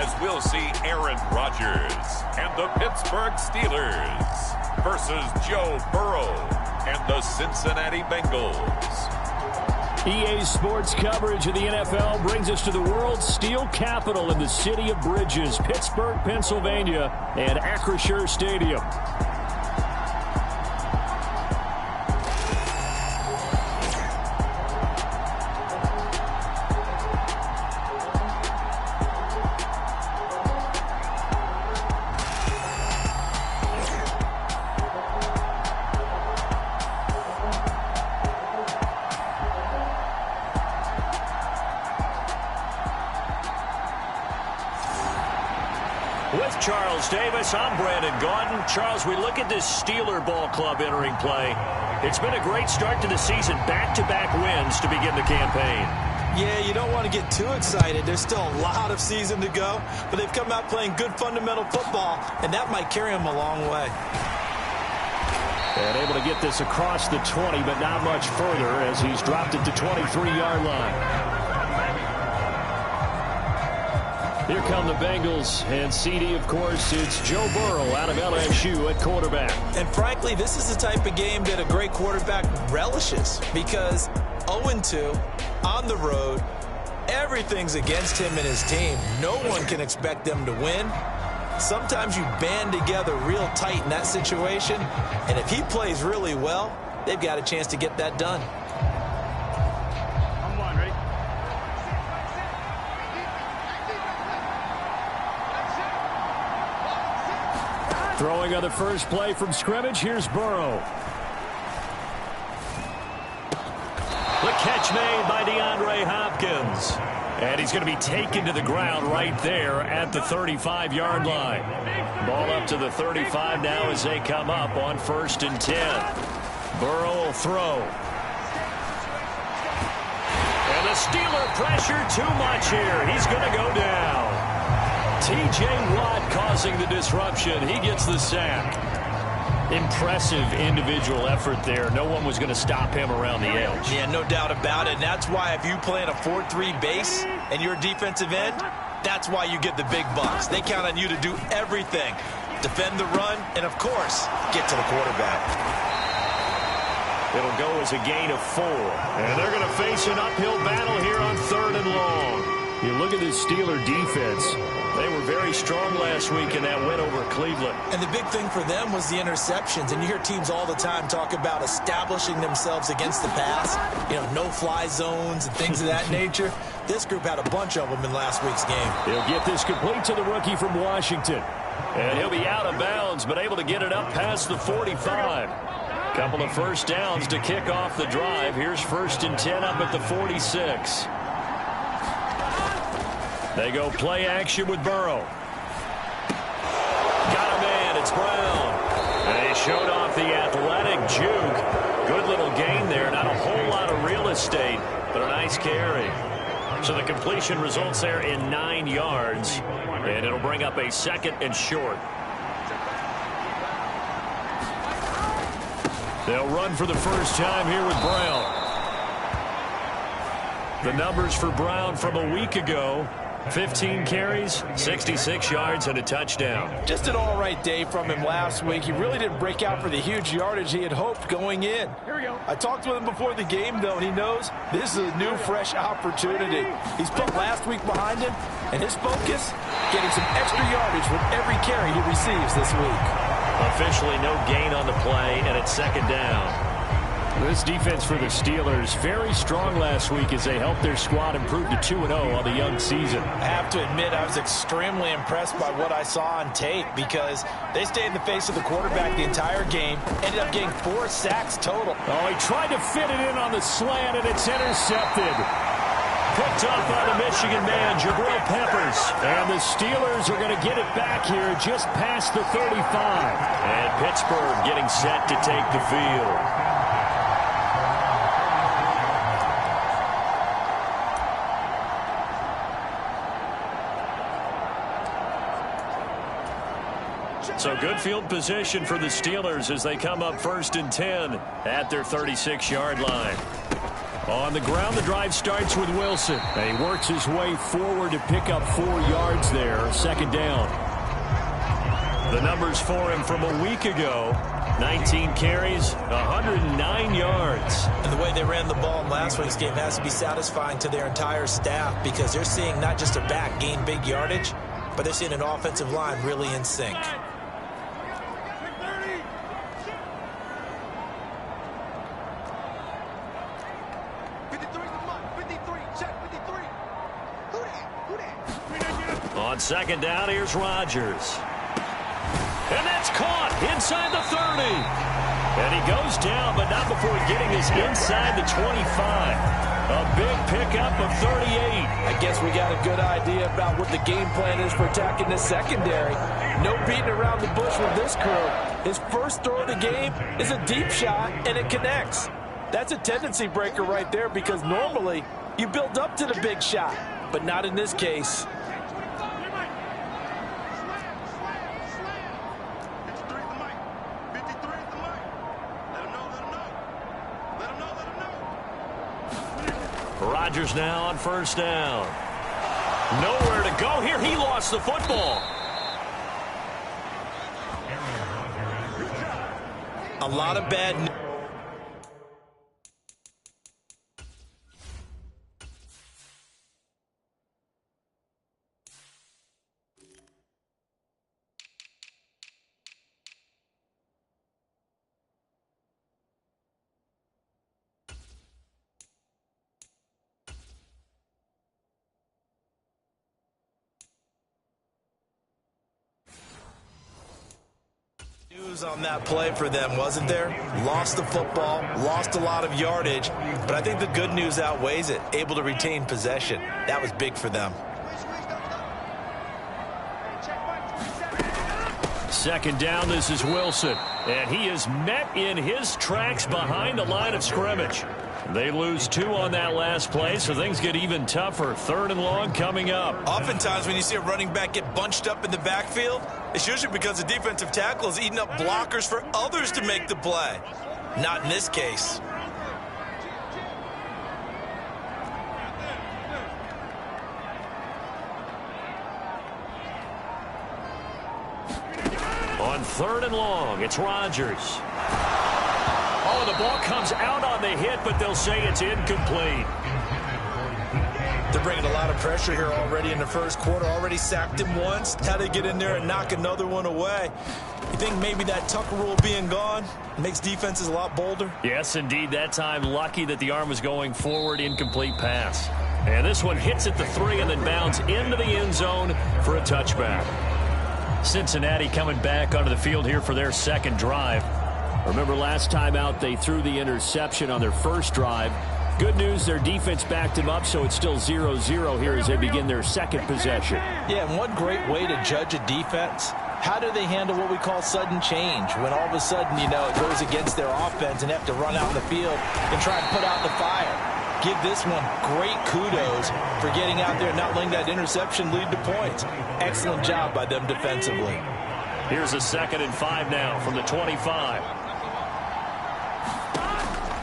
as we'll see Aaron Rodgers and the Pittsburgh Steelers versus Joe Burrow and the Cincinnati Bengals. EA Sports coverage of the NFL brings us to the world's steel capital in the city of Bridges, Pittsburgh, Pennsylvania, and Acrisure Stadium. With Charles Davis, I'm Brandon Gaudin. Charles, we look at this Steeler ball club entering play. It's been a great start to the season, back-to-back wins to begin the campaign. Yeah, you don't want to get too excited. There's still a lot of season to go, but they've come out playing good fundamental football, and that might carry them a long way. And able to get this across the 20, but not much further as he's dropped it to 23-yard line. Here come the Bengals, and CD, of course, it's Joe Burrow out of LSU at quarterback. And frankly, this is the type of game that a great quarterback relishes because 0-2 on the road, everything's against him and his team. No one can expect them to win. Sometimes you band together real tight in that situation, and if he plays really well, they've got a chance to get that done. Throwing on the first play from scrimmage, here's Burrow. The catch made by DeAndre Hopkins. And he's going to be taken to the ground right there at the 35-yard line. Ball up to the 35 now as they come up on 1st and 10. Burrow will throw. And the Steeler pressure too much here. He's going to go down. T.J. Watt causing the disruption. He gets the sack. Impressive individual effort there. No one was going to stop him around the edge. Yeah, no doubt about it. And that's why if you play in a 4-3 base and you're a defensive end, that's why you get the big bucks. They count on you to do everything. Defend the run and, of course, get to the quarterback. It'll go as a gain of 4. And they're going to face an uphill battle here on 3rd and long. You look at this Steeler defense. They were very strong last week in that win over Cleveland. And the big thing for them was the interceptions. And you hear teams all the time talk about establishing themselves against the pass. You know, no-fly zones and things of that nature. This group had a bunch of them in last week's game. He'll get this complete to the rookie from Washington. And he'll be out of bounds, but able to get it up past the 45. Couple of first downs to kick off the drive. Here's 1st and 10 up at the 46. They go play action with Burrow. Got a man. It's Brown. And he showed off the athletic juke. Good little gain there. Not a whole lot of real estate, but a nice carry. So the completion results there in 9 yards. And it'll bring up a 2nd and short. They'll run for the first time here with Brown. The numbers for Brown from a week ago. 15 carries, 66 yards, and a touchdown. Just an all-right day from him last week. He really didn't break out for the huge yardage he had hoped going in. Here we go. I talked with him before the game, though, and he knows this is a new, fresh opportunity. He's put last week behind him, and his focus, getting some extra yardage with every carry he receives this week. Officially no gain on the play, and it's 2nd down. This defense for the Steelers very strong last week as they helped their squad improve to 2-0 on the young season. I have to admit I was extremely impressed by what I saw on tape because they stayed in the face of the quarterback the entire game, ended up getting 4 sacks total. Oh, he tried to fit it in on the slant, and it's intercepted. Picked up by the Michigan man, Jabril Peppers. And the Steelers are going to get it back here just past the 35. And Pittsburgh getting set to take the field. So good field position for the Steelers as they come up 1st and 10 at their 36-yard line. On the ground, the drive starts with Wilson. He works his way forward to pick up 4 yards there. Second down. The numbers for him from a week ago. 19 carries, 109 yards. And the way they ran the ball in last week's game has to be satisfying to their entire staff because they're seeing not just a back gain big yardage, but they're seeing an offensive line really in sync. On second down, here's Rodgers. And that's caught inside the 30. And he goes down, but not before getting his inside the 25. A big pickup of 38. I guess we got a good idea about what the game plan is for attacking this secondary. No beating around the bush with this crew. His first throw of the game is a deep shot, and it connects. That's a tendency breaker right there because normally you build up to the big shot, but not in this case. Rodgers now on first down. Nowhere to go here. He lost the football. A lot of bad news. On that play for them, wasn't there? Lost the football, lost a lot of yardage, but I think the good news outweighs it. Able to retain possession. That was big for them. Second down, this is Wilson. And he is met in his tracks behind the line of scrimmage. They lose 2 on that last play, so things get even tougher. Third and long coming up. Oftentimes when you see a running back get bunched up in the backfield, it's usually because the defensive tackle is eating up blockers for others to make the play. Not in this case. On third and long, it's Rodgers. Oh, the ball comes out on the hit, but they'll say it's incomplete. They're bringing a lot of pressure here already in the first quarter. Already sacked him once. Now they get in there and knock another one away. You think maybe that Tucker rule being gone makes defenses a lot bolder? Yes, indeed. That time, lucky that the arm was going forward. Incomplete pass. And this one hits at the 3 and then bounds into the end zone for a touchback. Cincinnati coming back onto the field here for their second drive. Remember last time out they threw the interception on their first drive. Good news, their defense backed him up, so it's still 0-0 here as they begin their second possession. Yeah, and one great way to judge a defense, how do they handle what we call sudden change? When all of a sudden, you know, it goes against their offense and have to run out in the field and try and put out the fire. Give this one great kudos for getting out there and not letting that interception lead to points. Excellent job by them defensively. Here's a 2nd and 5 now from the 25.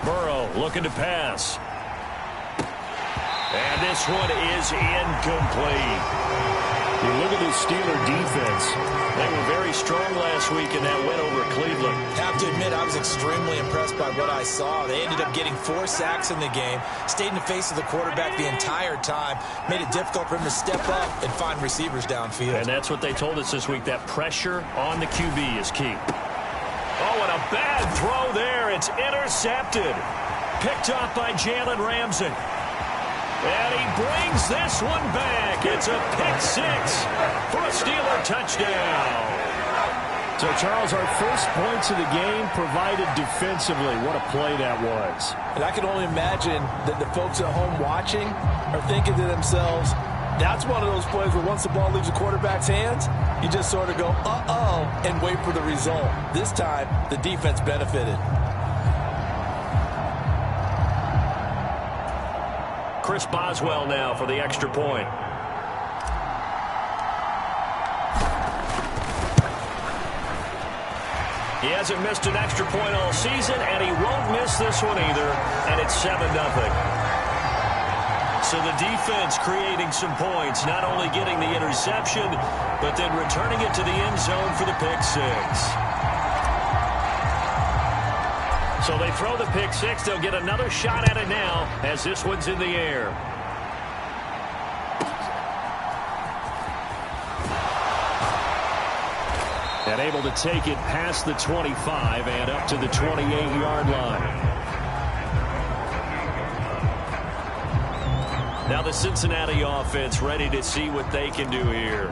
Burrow looking to pass. And this one is incomplete. You look at this Steeler defense. They were very strong last week in that win over Cleveland. Have to admit, I was extremely impressed by what I saw. They ended up getting 4 sacks in the game, stayed in the face of the quarterback the entire time, made it difficult for him to step up and find receivers downfield. And that's what they told us this week, that pressure on the QB is key. Oh, and a bad throw there. It's intercepted. Picked off by Jalen Ramsey. And he brings this one back. It's a pick 6 for a Steeler touchdown. So, Charles, our first points of the game provided defensively. What a play that was. And I can only imagine that the folks at home watching are thinking to themselves, that's one of those plays where once the ball leaves the quarterback's hands, you just sort of go, uh-oh, and wait for the result. This time, the defense benefited. Chris Boswell now for the extra point. He hasn't missed an extra point all season, and he won't miss this one either, and it's 7-0. So the defense creating some points, not only getting the interception, but then returning it to the end zone for the pick six. So they throw the pick six. They'll get another shot at it now as this one's in the air. And able to take it past the 25 and up to the 28-yard line. Now the Cincinnati offense ready to see what they can do here.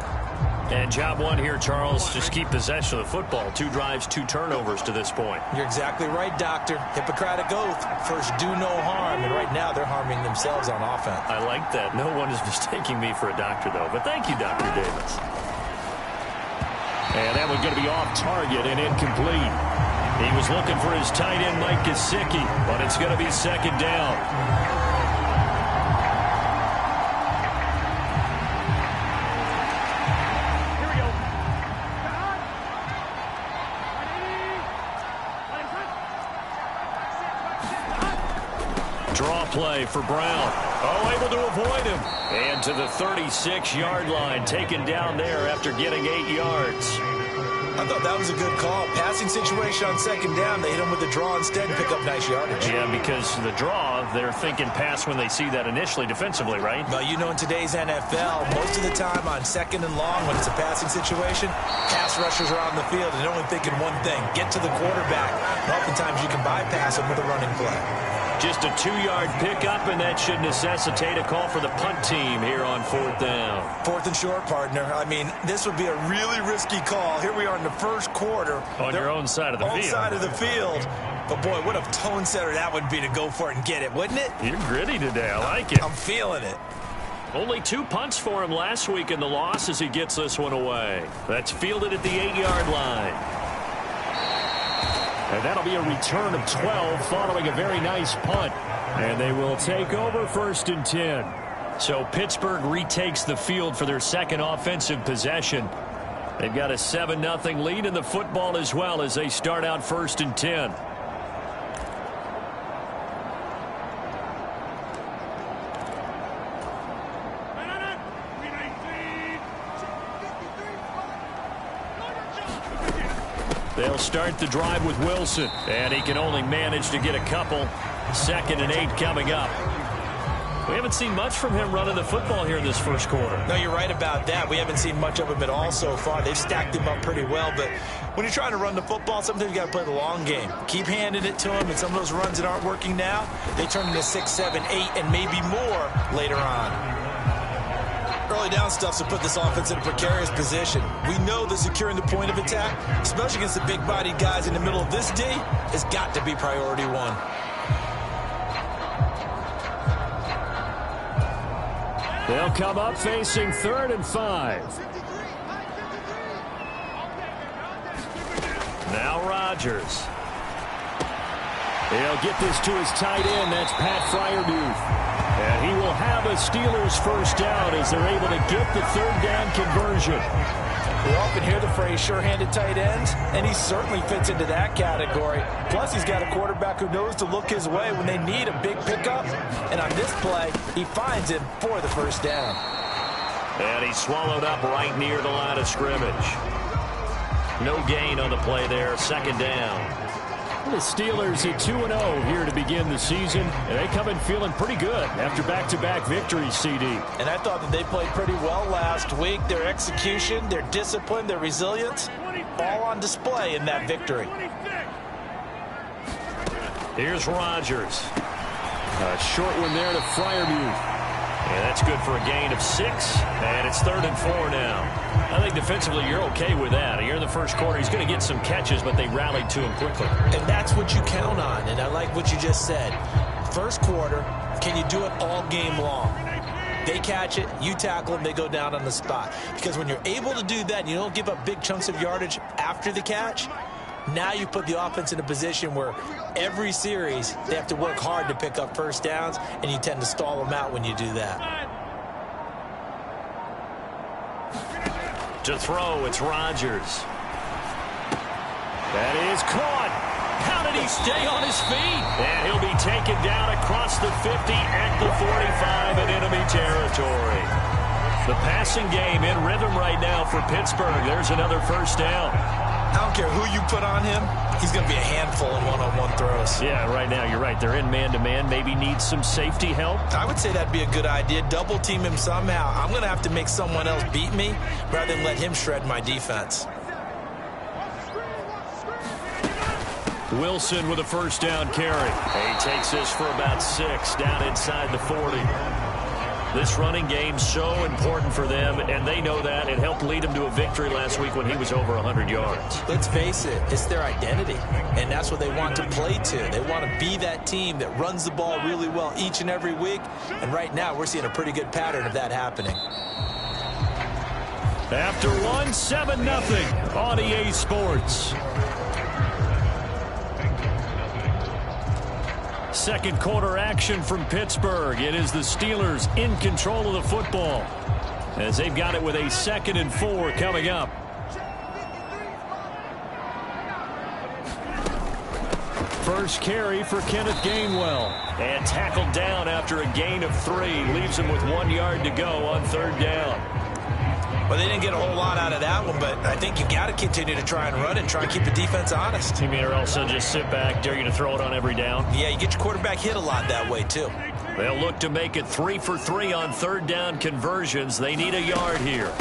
And job one here, Charles, just keep possession of the football. 2 drives, 2 turnovers to this point. You're exactly right, Doctor. Hippocratic oath. First, do no harm. And right now, they're harming themselves on offense. I like that. No one is mistaking me for a doctor, though. But thank you, Dr. Davis. And that one's going to be off target and incomplete. He was looking for his tight end, Mike Gesicki, but it's going to be second down. Draw play for Brown. Oh, able to avoid him. And to the 36-yard line, taken down there after getting 8 yards. I thought that was a good call. Passing situation on second down. They hit him with the draw instead and pick up nice yardage. Yeah, because the draw, they're thinking pass when they see that initially defensively, right? Well, you know, in today's NFL, most of the time on second and long, when it's a passing situation, pass rushers are on the field and they're only thinking one thing, get to the quarterback. And oftentimes you can bypass them with a running play. Just a 2-yard pickup, and that should necessitate a call for the punt team here on 4th down. 4th and short, partner. I mean, this would be a really risky call. Here we are in the first quarter. On your own side of the field. On side of the field. But, boy, what a tone setter that would be to go for it and get it, wouldn't it? You're gritty today. I like it. I'm feeling it. Only 2 punts for him last week in the loss as he gets this one away. That's fielded at the 8-yard line. And that'll be a return of 12 following a very nice punt. And they will take over 1st and 10. So Pittsburgh retakes the field for their second offensive possession. They've got a 7-0 lead in the football as well as they start out 1st and 10. They'll start the drive with Wilson, and he can only manage to get a couple. 2nd and 8 coming up. We haven't seen much from him running the football here in this first quarter. No, you're right about that. We haven't seen much of him at all so far. They've stacked him up pretty well, but when you're trying to run the football, sometimes you got to play the long game. Keep handing it to him, and some of those runs that aren't working now, they turn into 6, 7, 8, and maybe more later on. Early down stuff to put this offense in a precarious position. We know that securing the point of attack, especially against the big-bodied guys in the middle of this D, has got to be priority one. They'll come up facing 3rd and 5. Now Rodgers. He'll get this to his tight end. That's Pat Freiermuth. And he will have a Steelers first down as they're able to get the 3rd down conversion. We often hear the phrase sure-handed tight ends, and he certainly fits into that category. Plus, he's got a quarterback who knows to look his way when they need a big pickup. And on this play, he finds him for the first down. And he's swallowed up right near the line of scrimmage. No gain on the play there, 2nd down. The Steelers at 2-0 here to begin the season, and they come in feeling pretty good after back-to-back victories, CD. And I thought that they played pretty well last week. Their execution, their discipline, their resilience, all on display in that victory. Here's Rodgers. A short one there to Freiermuth. And that's good for a gain of 6, and it's 3rd and 4 now. I think defensively you're okay with that. Here in the first quarter, he's going to get some catches, but they rallied to him quickly. And that's what you count on, and I like what you just said. First quarter, can you do it all game long? They catch it, you tackle them, they go down on the spot. Because when you're able to do that and you don't give up big chunks of yardage after the catch, now you put the offense in a position where every series they have to work hard to pick up first downs, and you tend to stall them out when you do that. To throw, it's Rodgers. That is caught. How did he stay on his feet? And he'll be taken down across the 50 at the 45 in enemy territory. The passing game in rhythm right now for Pittsburgh. There's another first down. I don't care who you put on him. He's going to be a handful in one-on-one throws. Yeah, right now, you're right. They're in man-to-man. Maybe need some safety help. I would say that'd be a good idea. Double team him somehow. I'm going to have to make someone else beat me rather than let him shred my defense. Wilson with a first down carry. He takes this for about 6 down inside the 40. This running game's so important for them, and they know that. It helped lead them to a victory last week when he was over 100 yards. Let's face it, it's their identity, and that's what they want to play to. They want to be that team that runs the ball really well each and every week, and right now we're seeing a pretty good pattern of that happening. After one, 7-0 on EA Sports. Second quarter action from Pittsburgh. It is the Steelers in control of the football as they've got it with a 2nd and 4 coming up. First carry for Kenneth Gainwell. And tackled down after a gain of 3. Leaves him with 1 yard to go on 3rd down. Well, they didn't get a whole lot out of that one, but I think you got to continue to try and run and try and keep the defense honest. You mean or also just sit back, dare you to throw it on every down? Yeah, you get your quarterback hit a lot that way, too. They'll look to make it 3 for 3 on 3rd down conversions. They need a yard here.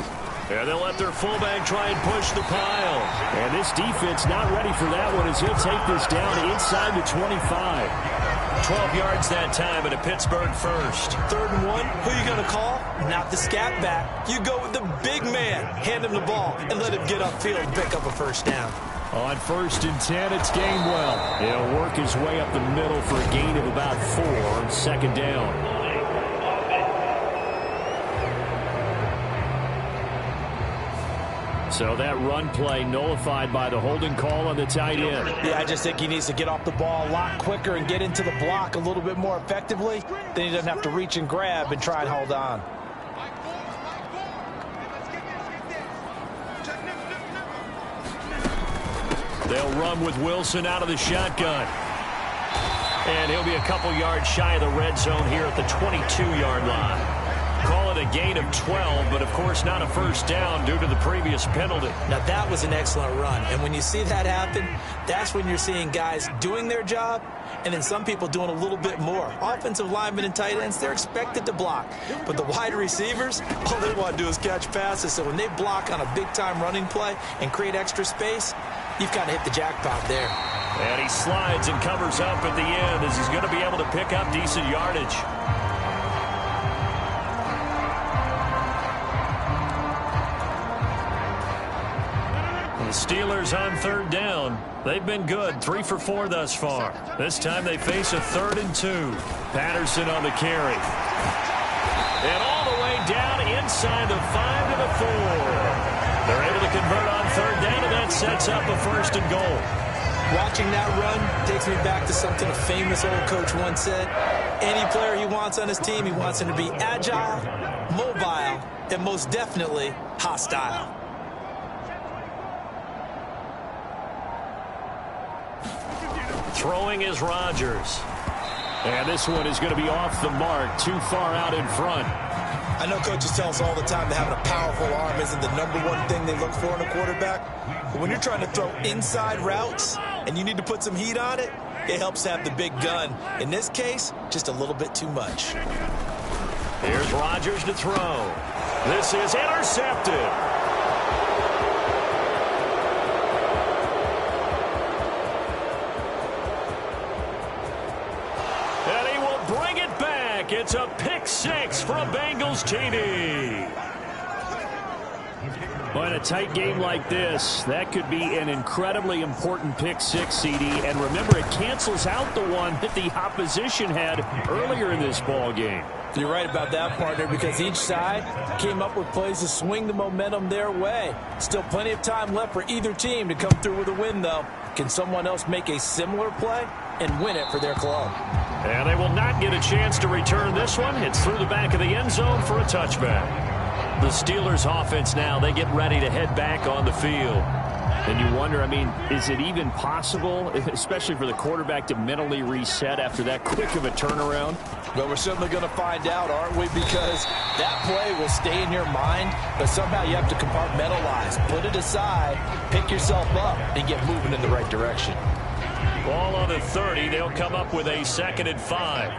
And they'll let their fullback try and push the pile. And this defense not ready for that one as he'll take this down inside the 25. 12 yards that time and a Pittsburgh first. 3rd and 1, who are you going to call? Not the scat back. You go with the big man. Hand him the ball and let him get upfield and pick up a first down. On 1st and 10, it's Gainwell. He'll work his way up the middle for a gain of about 4 on 2nd down. So that run play nullified by the holding call on the tight end. Yeah, I just think he needs to get off the ball a lot quicker and get into the block a little bit more effectively. Then he doesn't have to reach and grab and try and hold on. They'll run with Wilson out of the shotgun. And he'll be a couple yards shy of the red zone here at the 22-yard line. Call it a gain of 12, but of course not a first down due to the previous penalty. Now that was an excellent run, and when you see that happen, that's when you're seeing guys doing their job, and then some people doing a little bit more. Offensive linemen and tight ends, they're expected to block, but the wide receivers, all they want to do is catch passes, so when they block on a big-time running play and create extra space, you've got to hit the jackpot there. And he slides and covers up at the end as he's going to be able to pick up decent yardage. The Steelers on 3rd down. They've been good, 3 for 4 thus far. This time they face a 3rd and 2. Patterson on the carry. And all the way down inside the 5 to the 4. They're able to convert on 3rd down, and that sets up a 1st and goal. Watching that run takes me back to something a famous old coach once said. Any player he wants on his team, he wants him to be agile, mobile, and most definitely hostile. Throwing is Rodgers. And this one is going to be off the mark, too far out in front. I know coaches tell us all the time that having a powerful arm isn't the #1 thing they look for in a quarterback. But when you're trying to throw inside routes and you need to put some heat on it, it helps to have the big gun. In this case, just a little bit too much. Here's Rodgers to throw. This is intercepted. It's a pick 6 for a Bengals TD. Well, in a tight game like this, that could be an incredibly important pick 6, CD. And remember, it cancels out the one that the opposition had earlier in this ball game. You're right about that, partner, because each side came up with plays to swing the momentum their way. Still plenty of time left for either team to come through with a win, though. Can someone else make a similar play and win it for their club? And they will not get a chance to return this one. It's through the back of the end zone for a touchback. The Steelers offense now, they get ready to head back on the field. And you wonder, I mean, is it even possible, especially for the quarterback, to mentally reset after that quick of a turnaround? Well, we're certainly going to find out, aren't we? Because that play will stay in your mind, but somehow you have to compartmentalize. Put it aside, pick yourself up, and get moving in the right direction. Ball on the 30. They'll come up with a 2nd and 5.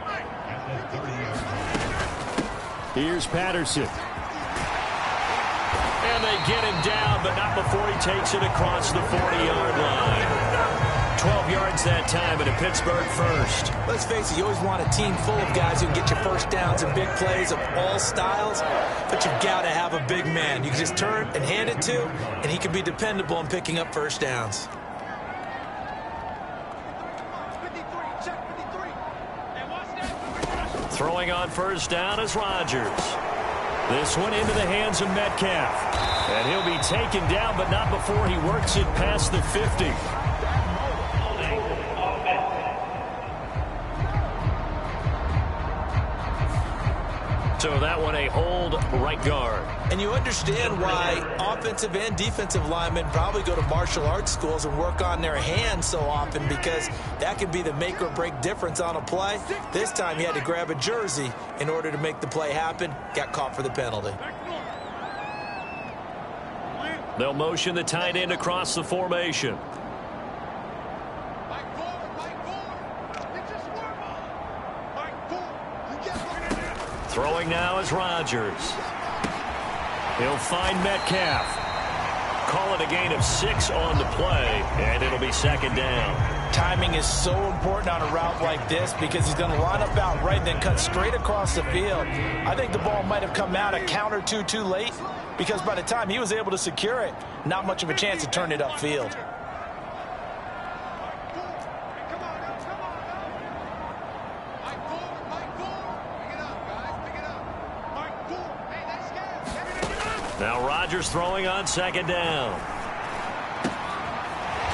Here's Patterson. And they get him down, but not before he takes it across the 40-yard line. 12 yards that time, and a Pittsburgh first. Let's face it, you always want a team full of guys who can get you first downs and big plays of all styles, but you've got to have a big man. You can just turn and hand it to, and he can be dependable in picking up first downs. Throwing on first down is Rodgers. This one into the hands of Metcalf. And he'll be taken down, but not before he works it past the 50. So that one a hold, right guard. And you understand why offensive and defensive linemen probably go to martial arts schools and work on their hands so often, because that could be the make or break difference on a play. This time he had to grab a jersey in order to make the play happen. Got caught for the penalty. They'll motion the tight end across the formation. Throwing now is Rodgers. He'll find Metcalf. Call it a gain of 6 on the play, and it'll be 2nd down. Timing is so important on a route like this, because he's going to line up out right, then cut straight across the field. I think the ball might have come out a count or two too late, because by the time he was able to secure it, not much of a chance to turn it upfield. Now Rodgers throwing on 2nd down.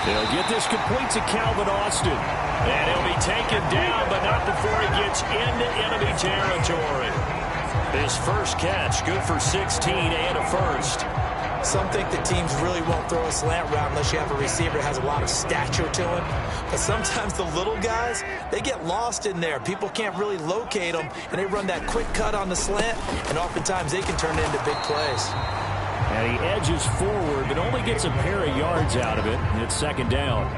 They'll get this complete to Calvin Austin. And he'll be taken down, but not before he gets into enemy territory. His first catch, good for 16 and a first. Some think that teams really won't throw a slant route unless you have a receiver that has a lot of stature to him. But sometimes the little guys, they get lost in there. People can't really locate them, and they run that quick cut on the slant, and oftentimes they can turn it into big plays. And he edges forward, but only gets a pair of yards out of it, and it's 2nd down.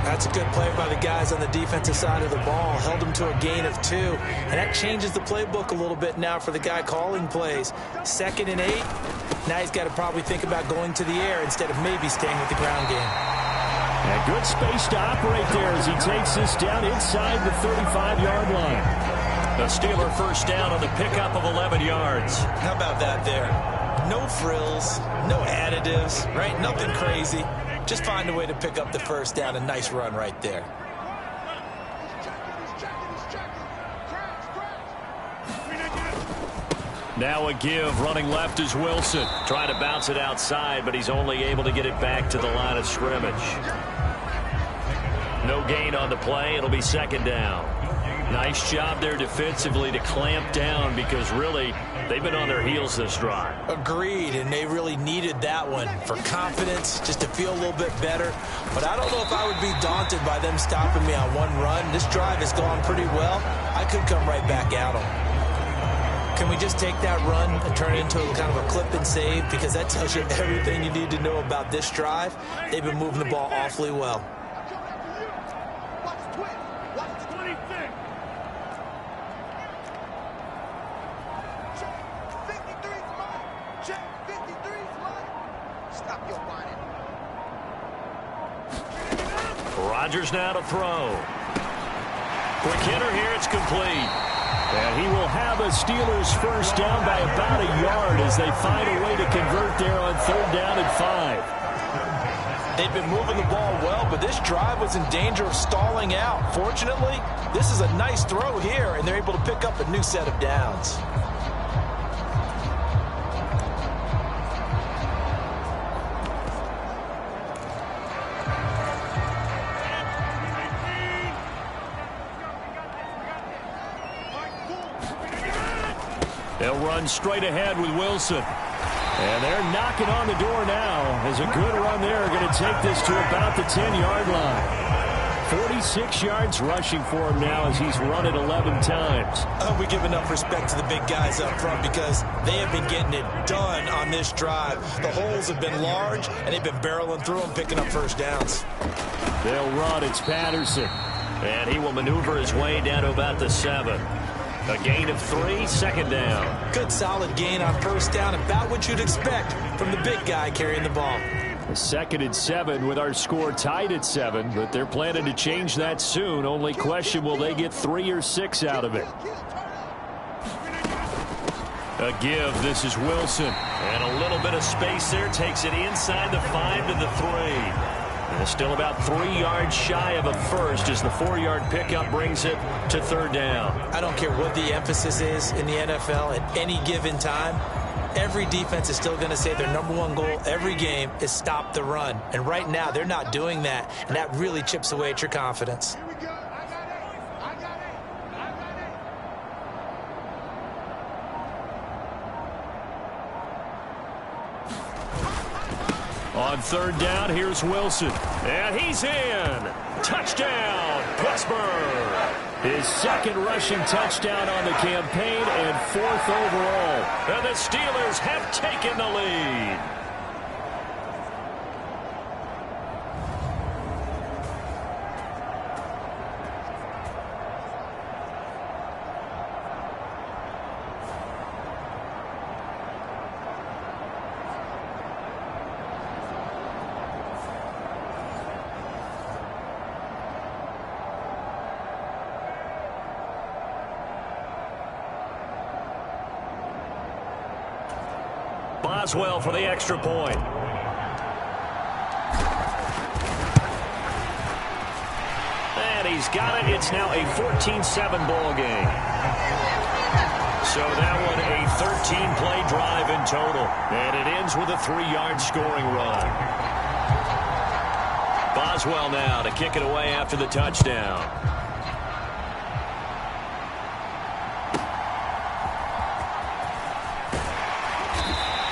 That's a good play by the guys on the defensive side of the ball. Held them to a gain of 2. And that changes the playbook a little bit now for the guy calling plays. 2nd and 8. Now he's got to probably think about going to the air instead of maybe staying with the ground game. And good space to operate there as he takes this down inside the 35-yard line. The Steeler first down on the pickup of 11 yards. How about that there? No frills, no additives, right? Nothing crazy. Just find a way to pick up the first down. A nice run right there. Now a give. Running left is Wilson. Trying to bounce it outside, but he's only able to get it back to the line of scrimmage. No gain on the play. It'll be 2nd down. Nice job there defensively to clamp down, because really they've been on their heels this drive. Agreed, and they really needed that one for confidence, just to feel a little bit better. But I don't know if I would be daunted by them stopping me on one run. This drive has gone pretty well. I could come right back at them. Can we just take that run and turn it into kind of a clip and save? Because that tells you everything you need to know about this drive. They've been moving the ball awfully well. Rodgers now to throw. Quick hitter here, it's complete. And he will have a Steelers first down by about a yard as they find a way to convert there on 3rd down and 5. They've been moving the ball well, but this drive was in danger of stalling out. Fortunately, this is a nice throw here, and they're able to pick up a new set of downs. They'll run straight ahead with Wilson. And they're knocking on the door now as a good run there. Going to take this to about the 10-yard line. 46 yards rushing for him now as he's run it 11 times. We give enough respect to the big guys up front because they have been getting it done on this drive. The holes have been large, and they've been barreling through them, picking up first downs. They'll run. It's Patterson. And he will maneuver his way down to about the 7. A gain of 3, second down. Good solid gain on first down, about what you'd expect from the big guy carrying the ball. A 2nd and 7 with our score tied at 7, but they're planning to change that soon. Only question, will they get 3 or 6 out of it? A give. This is Wilson. And a little bit of space there. Takes it inside the 5 to the 3. And still about 3 yards shy of a first as the 4-yard pickup brings it to 3rd down. I don't care what the emphasis is in the NFL at any given time. Every defense is still going to say their #1 goal every game is stop the run. And right now, they're not doing that, and that really chips away at your confidence. On 3rd down, here's Wilson. And he's in. Touchdown, Pittsburgh. His 2nd rushing touchdown on the campaign and 4th overall. And the Steelers have taken the lead. Boswell for the extra point. And he's got it. It's now a 14-7 ball game. So that one a 13-play drive in total. And it ends with a 3-yard scoring run. Boswell now to kick it away after the touchdown.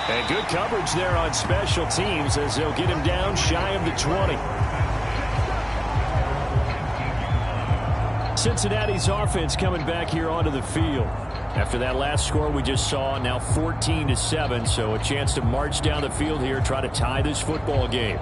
And good coverage there on special teams as they'll get him down shy of the 20. Cincinnati's offense coming back here onto the field. After that last score we just saw, now 14-7, so a chance to march down the field here, try to tie this football game.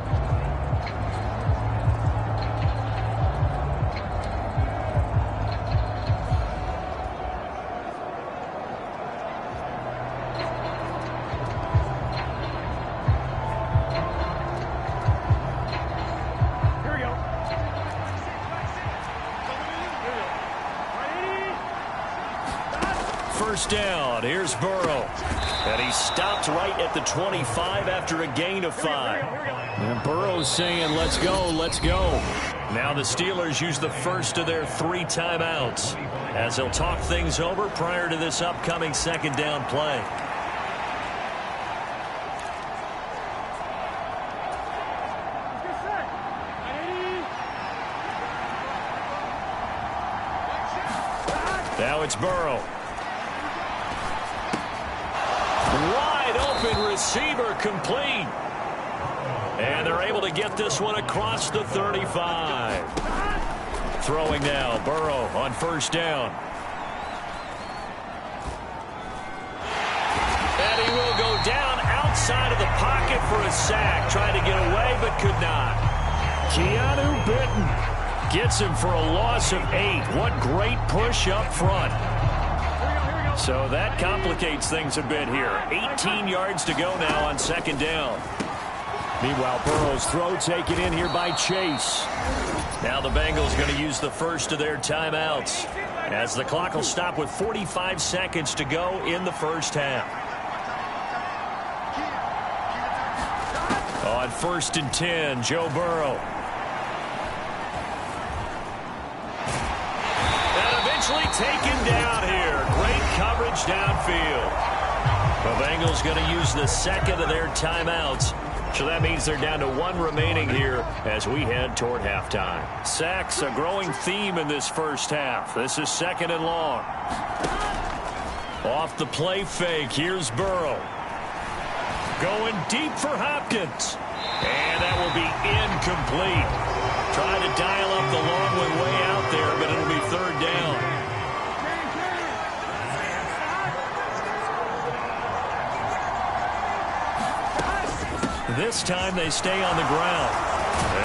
First down. Here's Burrow. And he stopped right at the 25 after a gain of 5. And Burrow's saying, let's go, let's go. Now the Steelers use the first of their 3 timeouts as they'll talk things over prior to this upcoming 2nd down play. Now it's Burrow. Wide open receiver complete. And they're able to get this one across the 35. Throwing now, Burrow on first down. And he will go down outside of the pocket for a sack. Trying to get away, but could not. Keanu Bitten gets him for a loss of 8. What great push up front. So that complicates things a bit here. 18 yards to go now on 2nd down. Meanwhile, Burrow's throw taken in here by Chase. Now the Bengals going to use the first of their timeouts as the clock will stop with 45 seconds to go in the first half. On 1st and 10, Joe Burrow. And eventually taken down here. Great coverage downfield. The Bengals going to use the 2nd of their timeouts. So that means they're down to 1 remaining here as we head toward halftime. Sacks, a growing theme in this first half. This is 2nd and long. Off the play fake, here's Burrow. Going deep for Hopkins. And that will be incomplete. Trying to dial up the long way out there, but it'll be third down. This time they stay on the ground.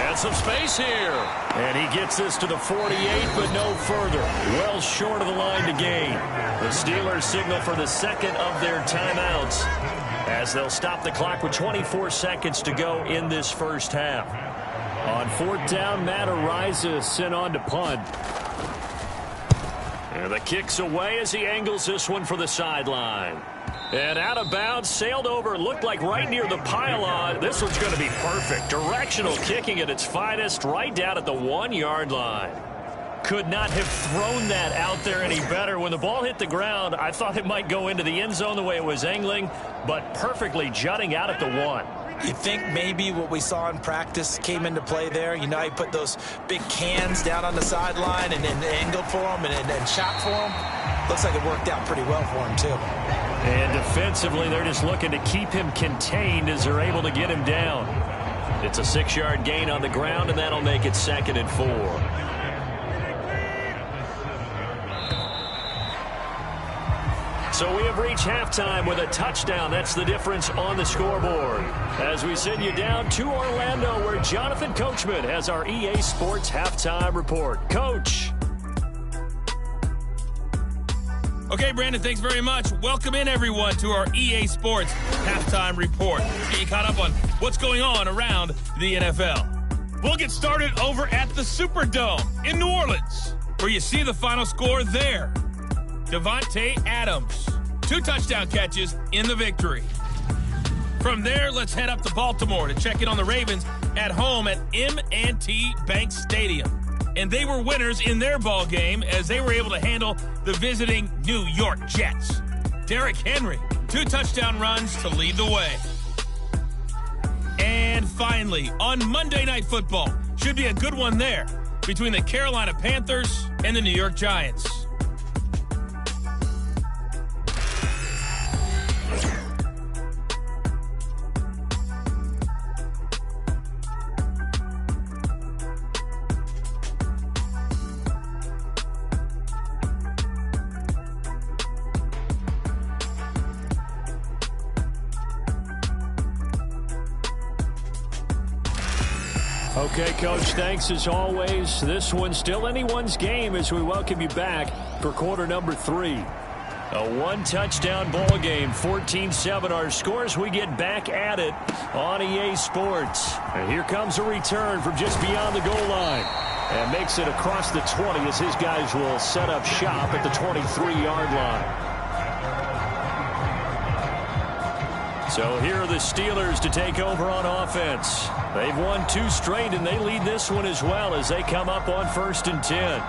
And some space here. And he gets this to the 48, but no further. Well short of the line to gain. The Steelers signal for the second of their timeouts as they'll stop the clock with 24 seconds to go in this first half. On fourth down, Matt Araiza sent on to punt. And the kick's away as he angles this one for the sideline. And out of bounds, sailed over, looked like right near the pylon. This one's going to be perfect. Directional kicking at its finest, right down at the 1-yard line. Could not have thrown that out there any better. When the ball hit the ground, I thought it might go into the end zone the way it was angling, but perfectly jutting out at the 1. You think maybe what we saw in practice came into play there? You know, he put those big cans down on the sideline and then angled for him and shot for him. Looks like it worked out pretty well for him, too. And defensively, they're just looking to keep him contained as they're able to get him down. It's a 6-yard gain on the ground, and that'll make it 2nd and 4. So we have reached halftime with a touchdown. That's the difference on the scoreboard. As we send you down to Orlando, where Jonathan Coachman has our EA Sports Halftime Report. Coach. Okay, Brandon, thanks very much. Welcome in, everyone, to our EA Sports Halftime Report. Get you caught up on what's going on around the NFL. We'll get started over at the Superdome in New Orleans, where you see the final score there. Devontae Adams, 2 touchdown catches in the victory. From there, let's head up to Baltimore to check in on the Ravens at home at M&T Bank Stadium. And they were winners in their ball game as they were able to handle the visiting New York Jets. Derrick Henry, 2 touchdown runs to lead the way. And finally, on Monday Night Football, should be a good one there between the Carolina Panthers and the New York Giants. Okay, Coach, thanks as always. This one's still anyone's game as we welcome you back for quarter number 3. A 1-touchdown ball game, 14-7 our scores. We get back at it on EA Sports. And here comes a return from just beyond the goal line. And makes it across the 20 as his guys will set up shop at the 23-yard line. So here are the Steelers to take over on offense. They've won 2 straight, and they lead this one as well as they come up on 1st and 10.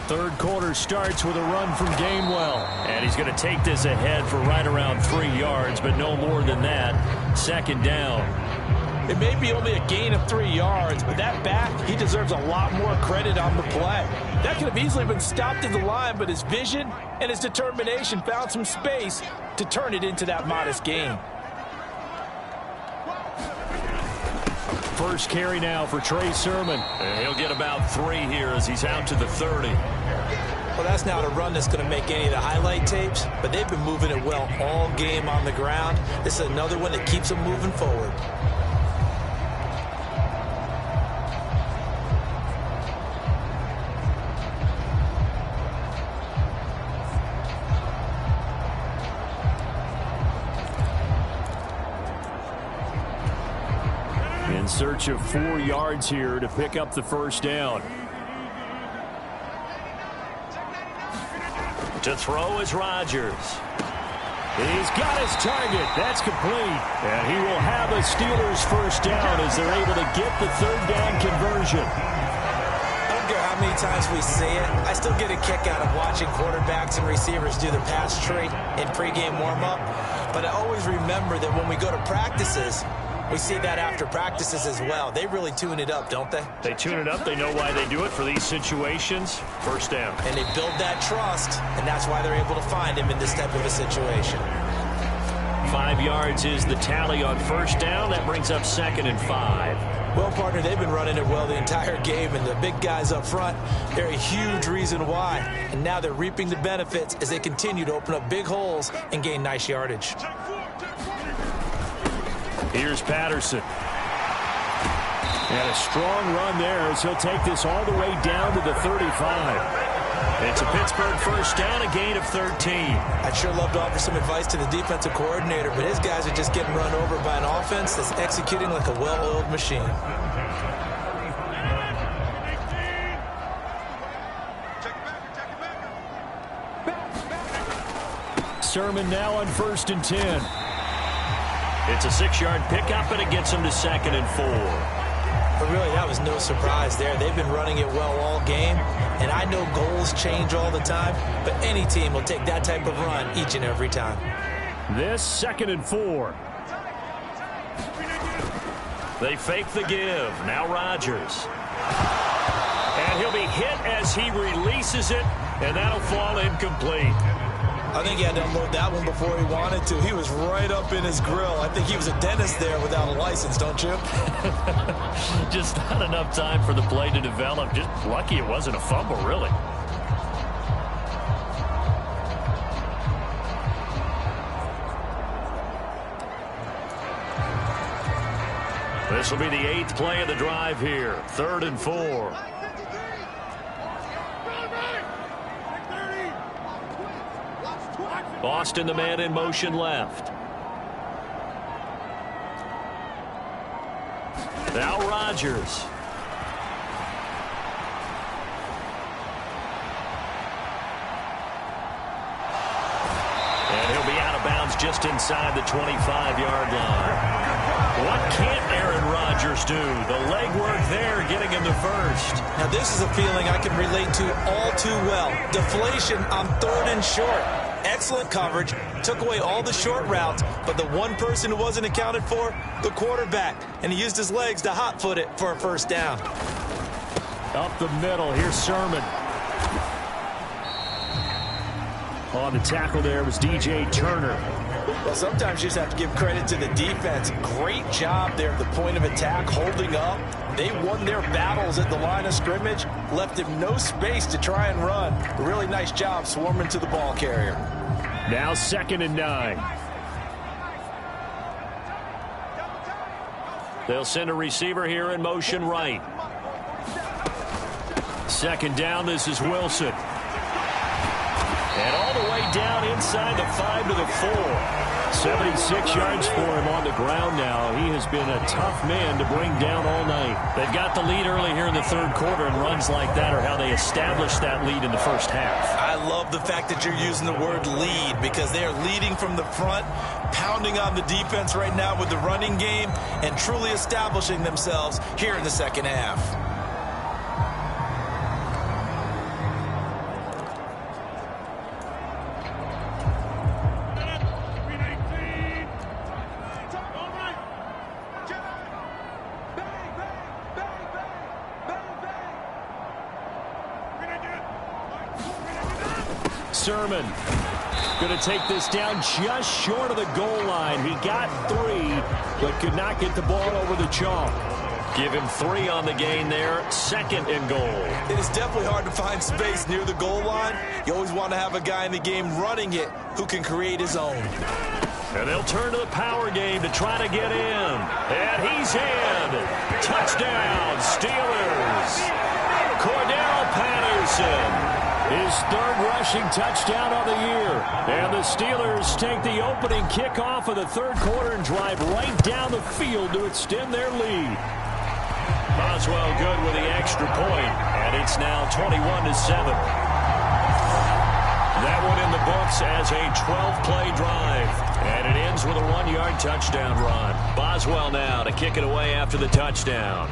Third quarter starts with a run from Gainwell. And he's going to take this ahead for right around 3 yards, but no more than that. 2nd down. It may be only a gain of 3 yards, but that back, he deserves a lot more credit on the play. That could have easily been stopped at the line, but his vision and his determination found some space to turn it into that modest gain. First carry now for Trey Sermon. And he'll get about 3 here as he's out to the 30. Well, that's not a run that's going to make any of the highlight tapes, but they've been moving it well all game on the ground. This is another one that keeps them moving forward. In search of 4 yards here to pick up the first down. To throw is Rodgers. He's got his target. That's complete. And he will have a Steelers first down as they're able to get the 3rd down conversion. I don't care how many times we say it, I still get a kick out of watching quarterbacks and receivers do the pass tree in pregame warm-up. But I always remember that when we go to practices, We see that after practices as well. They really tune it up, don't they? They tune it up. They know why they do it for these situations. First down. And they build that trust, and that's why they're able to find him in this type of a situation. 5 yards is the tally on first down. That brings up 2nd and 5. Well, partner, they've been running it well the entire game, and the big guys up front, they're a huge reason why. And now they're reaping the benefits as they continue to open up big holes and gain nice yardage. Here's Patterson. And a strong run there as he'll take this all the way down to the 35. It's a Pittsburgh first down, a gain of 13. I'd sure love to offer some advice to the defensive coordinator, but his guys are just getting run over by an offense that's executing like a well-oiled machine. Sermon now on 1st and 10. It's a 6-yard pickup, and it gets him to 2nd and 4. But really, that was no surprise there. They've been running it well all game, and I know goals change all the time, but any team will take that type of run each and every time. This 2nd and 4. They fake the give. Now Rodgers. And he'll be hit as he releases it, and that'll fall incomplete. I think he had to unload that one before he wanted to. He was right up in his grill. I think he was a dentist there without a license, don't you? Just not enough time for the play to develop. Just lucky it wasn't a fumble, really. This will be the 8th play of the drive here. 3rd and 4. Boston, the man in motion left. Now Rodgers. And he'll be out of bounds just inside the 25-yard line. What can't Aaron Rodgers do? The legwork there getting him to first. Now this is a feeling I can relate to all too well. Deflation on 3rd and short. Excellent coverage, took away all the short routes, but the one person who wasn't accounted for, the quarterback, and he used his legs to hot-foot it for a first down. Up the middle, here's Sermon. On the tackle there was DJ Turner. Well, sometimes you just have to give credit to the defense. Great job there at the point of attack, holding up. They won their battles at the line of scrimmage, left him no space to try and run. A really nice job swarming to the ball carrier. Now 2nd and 9. They'll send a receiver here in motion right. 2nd down, this is Wilson. And all the way down inside the 5 to the 4. 76 yards for him on the ground now. He has been a tough man to bring down all night. They've got the lead early here in the 3rd quarter, and runs like that are how they established that lead in the first half. I love the fact that you're using the word lead, because they are leading from the front, pounding on the defense right now with the running game, and truly establishing themselves here in the 2nd half. Sermon going to take this down just short of the goal line. He got 3, but could not get the ball over the chalk. Give him 3 on the gain there. 2nd and goal. It is definitely hard to find space near the goal line. You always want to have a guy in the game running it who can create his own. And they'll turn to the power game to try to get in. And he's in. Touchdown, Steelers. Cordell Patterson. His 3rd rushing touchdown of the year. And the Steelers take the opening kickoff of the 3rd quarter and drive right down the field to extend their lead. Boswell good with the extra point, and it's now 21-7. That one in the books as a 12-play drive, and it ends with a 1-yard touchdown run. Boswell now to kick it away after the touchdown.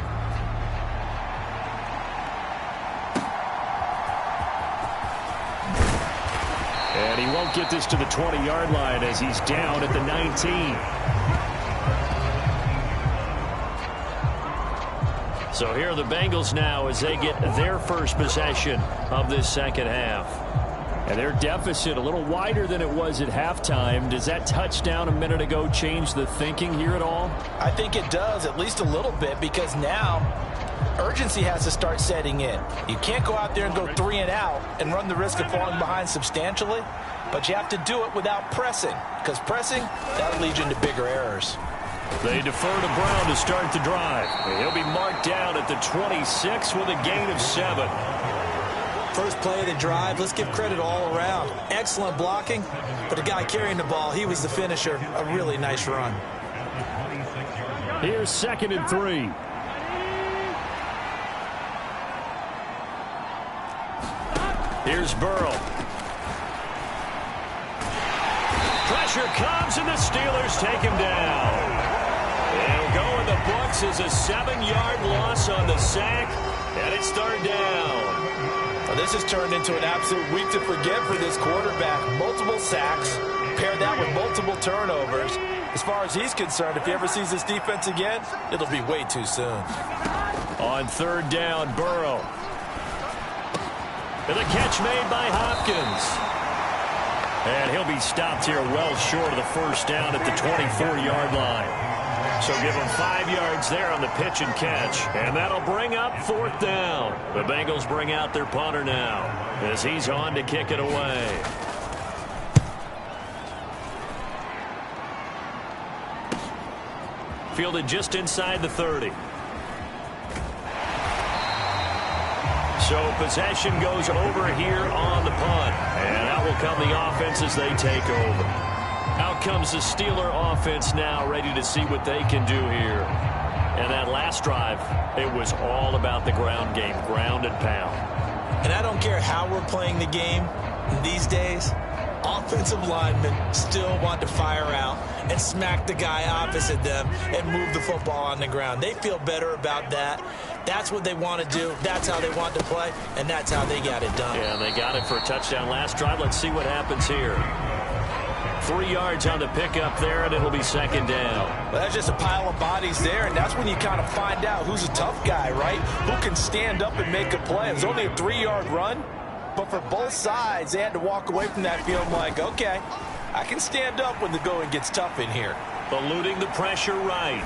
And he won't get this to the 20-yard line as he's down at the 19. So here are the Bengals now as they get their first possession of this second half. And their deficit a little wider than it was at halftime. Does that touchdown a minute ago change the thinking here at all? I think it does, at least a little bit, because now urgency has to start setting in. You can't go out there and go 3 and out and run the risk of falling behind substantially, but you have to do it without pressing, because pressing, that'll lead you into bigger errors. They defer to Brown to start the drive. He'll be marked down at the 26 with a gain of 7. First play of the drive, let's give credit all around. Excellent blocking, but the guy carrying the ball, he was the finisher. A really nice run. Here's 2nd and 3. Here's Burrow. Pressure comes, and the Steelers take him down. It'll go in the books as a 7-yard loss on the sack, and it's third down. Well, this has turned into an absolute week to forget for this quarterback. Multiple sacks, pair that with multiple turnovers. As far as he's concerned, if he ever sees this defense again, it'll be way too soon. On third down, Burrow. And the catch made by Hopkins. And he'll be stopped here well short of the first down at the 24-yard line. So give him 5 yards there on the pitch and catch. And that'll bring up 4th down. The Bengals bring out their punter now as he's on to kick it away. Fielded just inside the 30. So possession goes over here on the punt. And out will come the offense as they take over. Out comes the Steeler offense now, ready to see what they can do here. And that last drive, it was all about the ground game, ground and pound. And I don't care how we're playing the game these days, offensive linemen still want to fire out and smack the guy opposite them and move the football on the ground. They feel better about that. That's what they want to do. That's how they want to play, and that's how they got it done. Yeah, they got it for a touchdown last drive. Let's see what happens here. 3 yards on the pickup there, and it'll be 2nd down. Well, that's just a pile of bodies there, and that's when you kind of find out who's a tough guy, right? Who can stand up and make a play. It was only a 3-yard run, but for both sides, they had to walk away from that feeling like, okay, I can stand up when the going gets tough in here. Eluding the pressure right.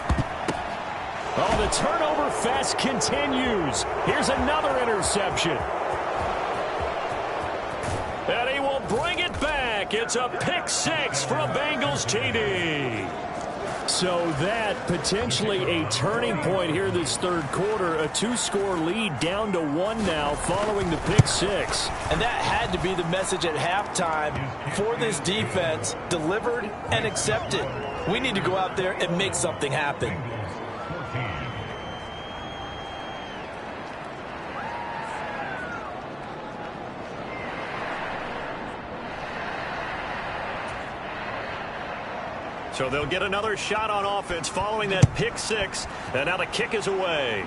Oh, the turnover fest continues. Here's another interception. And he will bring it back. It's a pick 6 for a Bengals TD. So that potentially a turning point here this third quarter. A 2-score lead down to 1 now following the pick 6. And that had to be the message at halftime for this defense. Delivered and accepted. We need to go out there and make something happen. So they'll get another shot on offense following that pick 6. And now the kick is away.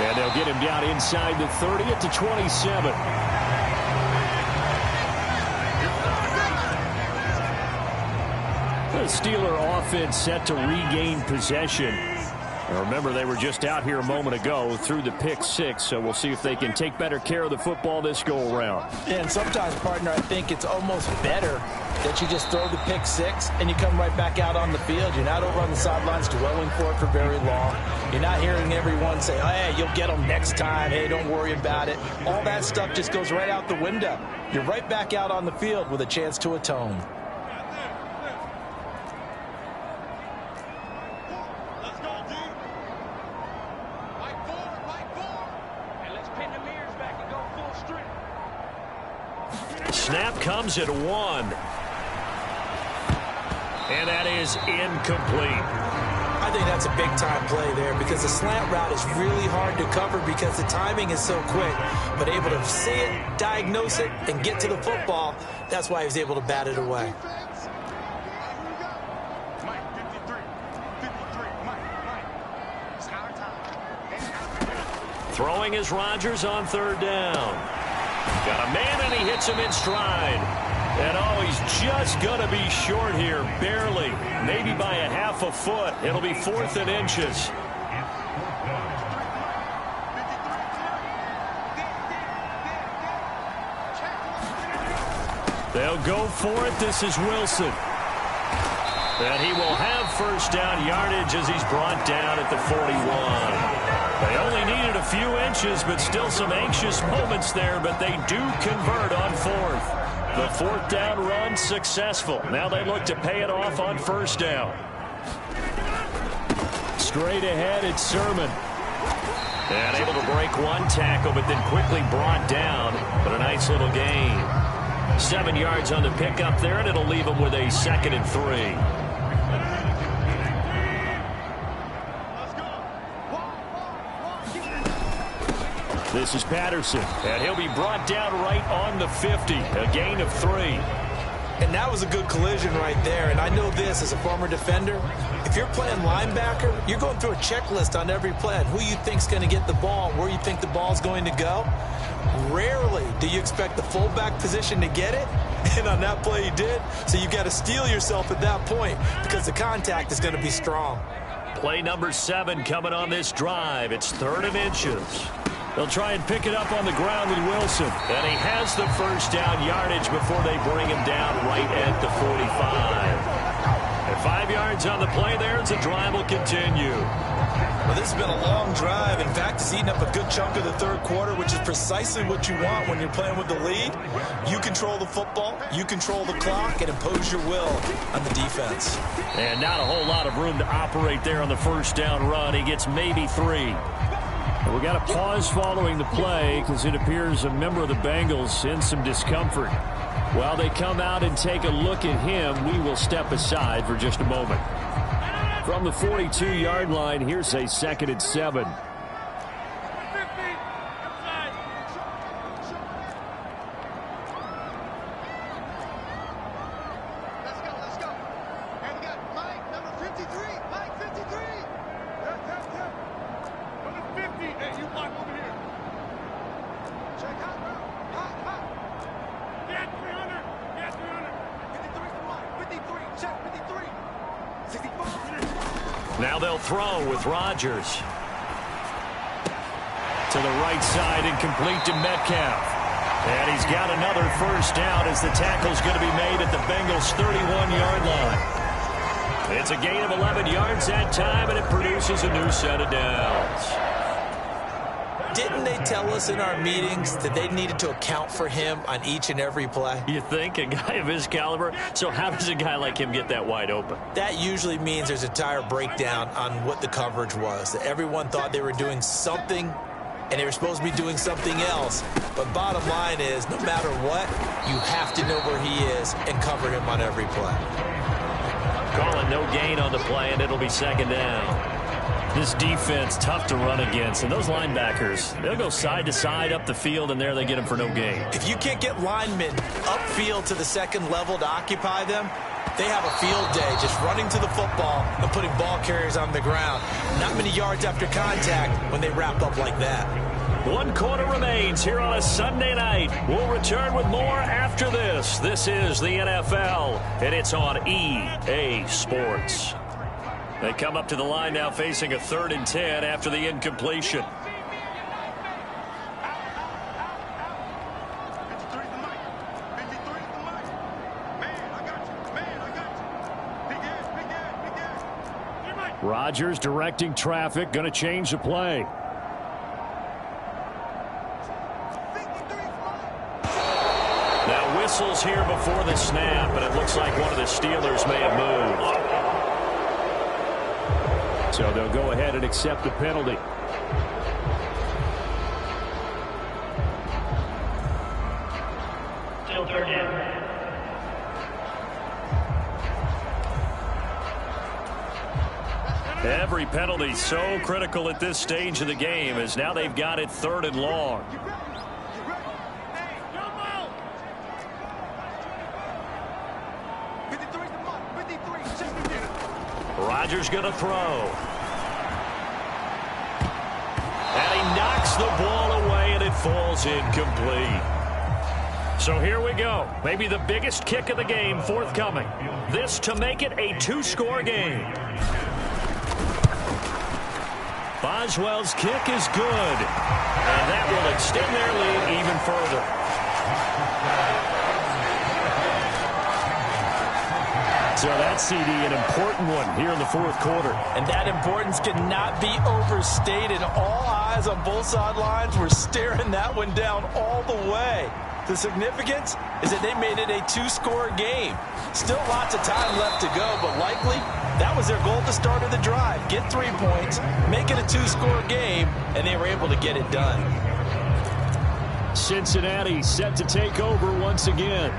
And they'll get him down inside the 30 at the 27. The Steeler offense set to regain possession. Now remember, they were just out here a moment ago through the pick 6, so we'll see if they can take better care of the football this go-around. And sometimes, partner, I think it's almost better that you just throw the pick 6 and you come right back out on the field. You're not over on the sidelines dwelling for it for very long. You're not hearing everyone say, hey, you'll get them next time. Hey, don't worry about it. All that stuff just goes right out the window. You're right back out on the field with a chance to atone. Snap comes at 1. And that is incomplete. I think that's a big-time play there because the slant route is really hard to cover because the timing is so quick. But able to see it, diagnose it, and get to the football, that's why he was able to bat it away. Throwing is Rodgers on third down. Got a man, and he hits him in stride. And oh, he's just going to be short here, barely. Maybe by a half a foot. It'll be 4th and inches. They'll go for it. This is Wilson. And he will have first down yardage as he's brought down at the 41. They only needed a few inches, but still some anxious moments there, but they do convert on 4th. The 4th down run successful. Now they look to pay it off on first down. Straight ahead, it's Sermon. And able to break one tackle, but then quickly brought down. But a nice little gain. 7 yards on the pickup there, and it'll leave them with a 2nd and 3. This is Patterson, and he'll be brought down right on the 50, a gain of 3. And that was a good collision right there. And I know this as a former defender. If you're playing linebacker, you're going through a checklist on every play on who you think's going to get the ball, where you think the ball's going to go. Rarely do you expect the fullback position to get it. And on that play he did. So you got to steel yourself at that point because the contact is going to be strong. Play number 7 coming on this drive. It's 3rd and inches. They'll try and pick it up on the ground with Wilson. And he has the first down yardage before they bring him down right at the 45. And 5 yards on the play there as the drive will continue. Well, this has been a long drive. In fact, it's eaten up a good chunk of the 3rd quarter, which is precisely what you want when you're playing with the lead. You control the football, you control the clock, and impose your will on the defense. And not a whole lot of room to operate there on the first down run. He gets maybe 3. We got a pause following the play because it appears a member of the Bengals in some discomfort. While they come out and take a look at him, we will step aside for just a moment. From the 42-yard line, here's a 2nd and 7. Now they'll throw with Rodgers. To the right side, incomplete to Metcalf. And he's got another first down as the tackle's going to be made at the Bengals' 31-yard line. It's a gain of 11 yards that time, and it produces a new set of downs. Didn't they tell us in our meetings that they needed to account for him on each and every play? You think? A guy of his caliber? So how does a guy like him get that wide open? That usually means there's a tire breakdown on what the coverage was. That everyone thought they were doing something, and they were supposed to be doing something else. But bottom line is, no matter what, you have to know where he is and cover him on every play. Calling no gain on the play, and it'll be 2nd down. This defense, tough to run against. And those linebackers, they'll go side to side up the field, and there they get them for no gain. If you can't get linemen upfield to the 2nd level to occupy them, they have a field day just running to the football and putting ball carriers on the ground. Not many yards after contact when they wrap up like that. 1 quarter remains here on a Sunday night. We'll return with more after this. This is the NFL, and it's on EA Sports. They come up to the line now facing a 3rd and 10 after the incompletion. Rodgers directing traffic, going to change the play. Now whistles here before the snap, and it looks like one of the Steelers may have moved. So they'll go ahead and accept the penalty. Still 3rd down. Every penalty so critical at this stage of the game as now they've got it 3rd and long. Rodgers going to throw. And he knocks the ball away, and it falls incomplete. So here we go. Maybe the biggest kick of the game forthcoming. This to make it a two-score game. Boswell's kick is good. And that will extend their lead even further. So that CD, an important one here in the fourth quarter. And that importance cannot be overstated. All eyes on both sidelines were staring that one down all the way. The significance is that they made it a two-score game. Still lots of time left to go, but likely that was their goal at the start of the drive. Get 3 points, make it a two-score game, and they were able to get it done. Cincinnati set to take over once again.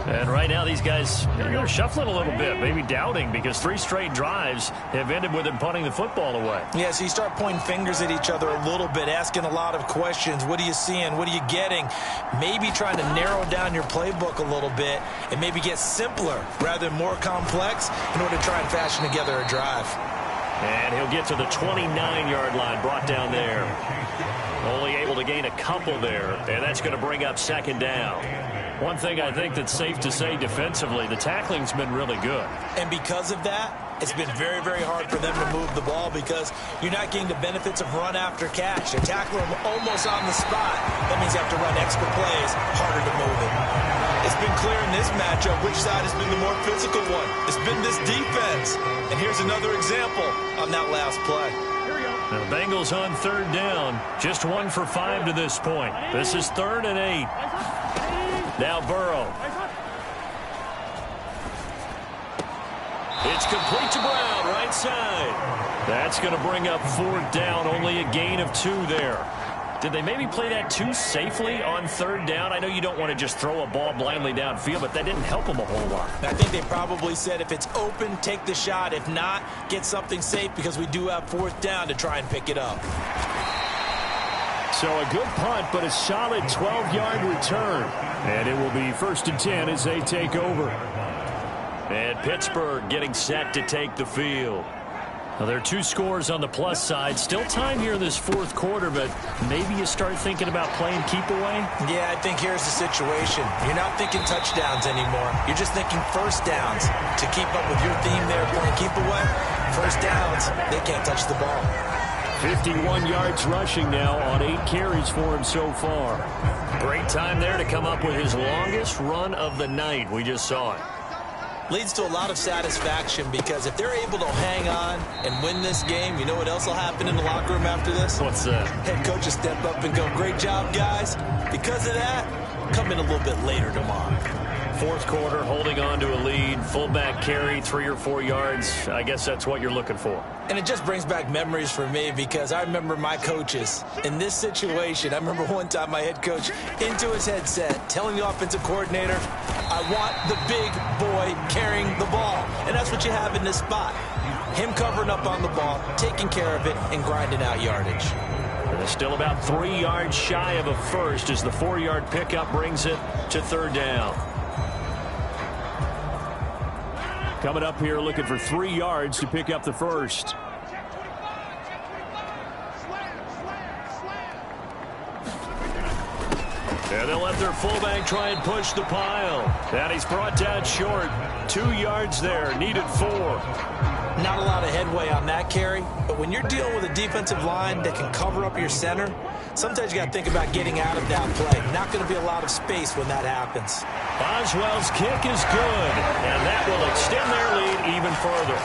And right now these guys are shuffling a little bit, maybe doubting, because 3 straight drives have ended with them punting the football away. Yeah, so you start pointing fingers at each other a little bit, asking a lot of questions. What are you seeing? What are you getting? Maybe trying to narrow down your playbook a little bit and maybe get simpler rather than more complex in order to try and fashion together a drive. And he'll get to the 29-yard line, brought down there. Only able to gain a couple there, and that's going to bring up second down. One thing I think that's safe to say defensively, the tackling's been really good. And because of that, it's been very, very hard for them to move the ball because you're not getting the benefits of run after catch. They're tackling them almost on the spot. That means you have to run extra plays, harder to move it. It's been clear in this matchup which side has been the more physical one. It's been this defense. And here's another example on that last play. The Bengals on third down, just 1 for 5 to this point. This is 3rd and 8. Now Burrow. It's complete to Brown, right side. That's going to bring up 4th down, only a gain of 2 there. Did they maybe play that too safely on 3rd down? I know you don't want to just throw a ball blindly downfield, but that didn't help them a whole lot. I think they probably said if it's open, take the shot. If not, get something safe because we do have 4th down to try and pick it up. So a good punt, but a solid 12-yard return. And it will be 1st and 10 as they take over. And Pittsburgh getting set to take the field. Well, there are 2 scores on the plus side. Still time here in this 4th quarter, but maybe you start thinking about playing keep away? Yeah, I think here's the situation. You're not thinking touchdowns anymore. You're just thinking first downs. To keep up with your theme there, playing keep away, first downs, they can't touch the ball. 51 yards rushing now on 8 carries for him so far. Great time there to come up with his longest run of the night. We just saw it. Leads to a lot of satisfaction because if they're able to hang on and win this game, you know what else will happen in the locker room after this? What's that? Head coach will step up and go, great job, guys. Because of that, come in a little bit later tomorrow. 4th quarter, holding on to a lead. Fullback carry, 3 or 4 yards. I guess that's what you're looking for. And it just brings back memories for me because I remember my coaches in this situation. I remember one time my head coach into his headset telling the offensive coordinator, I want the big boy carrying the ball. And that's what you have in this spot. Him covering up on the ball, taking care of it, and grinding out yardage. Still about 3 yards shy of a first as the 4-yard pickup brings it to 3rd down. Coming up here looking for 3 yards to pick up the first. And they'll let their fullback try and push the pile. And he's brought down short. 2 yards there, needed 4. Not a lot of headway on that carry, but when you're dealing with a defensive line that can cover up your center, sometimes you got to think about getting out of that play. Not going to be a lot of space when that happens. Boswell's kick is good, and that will extend their lead even further.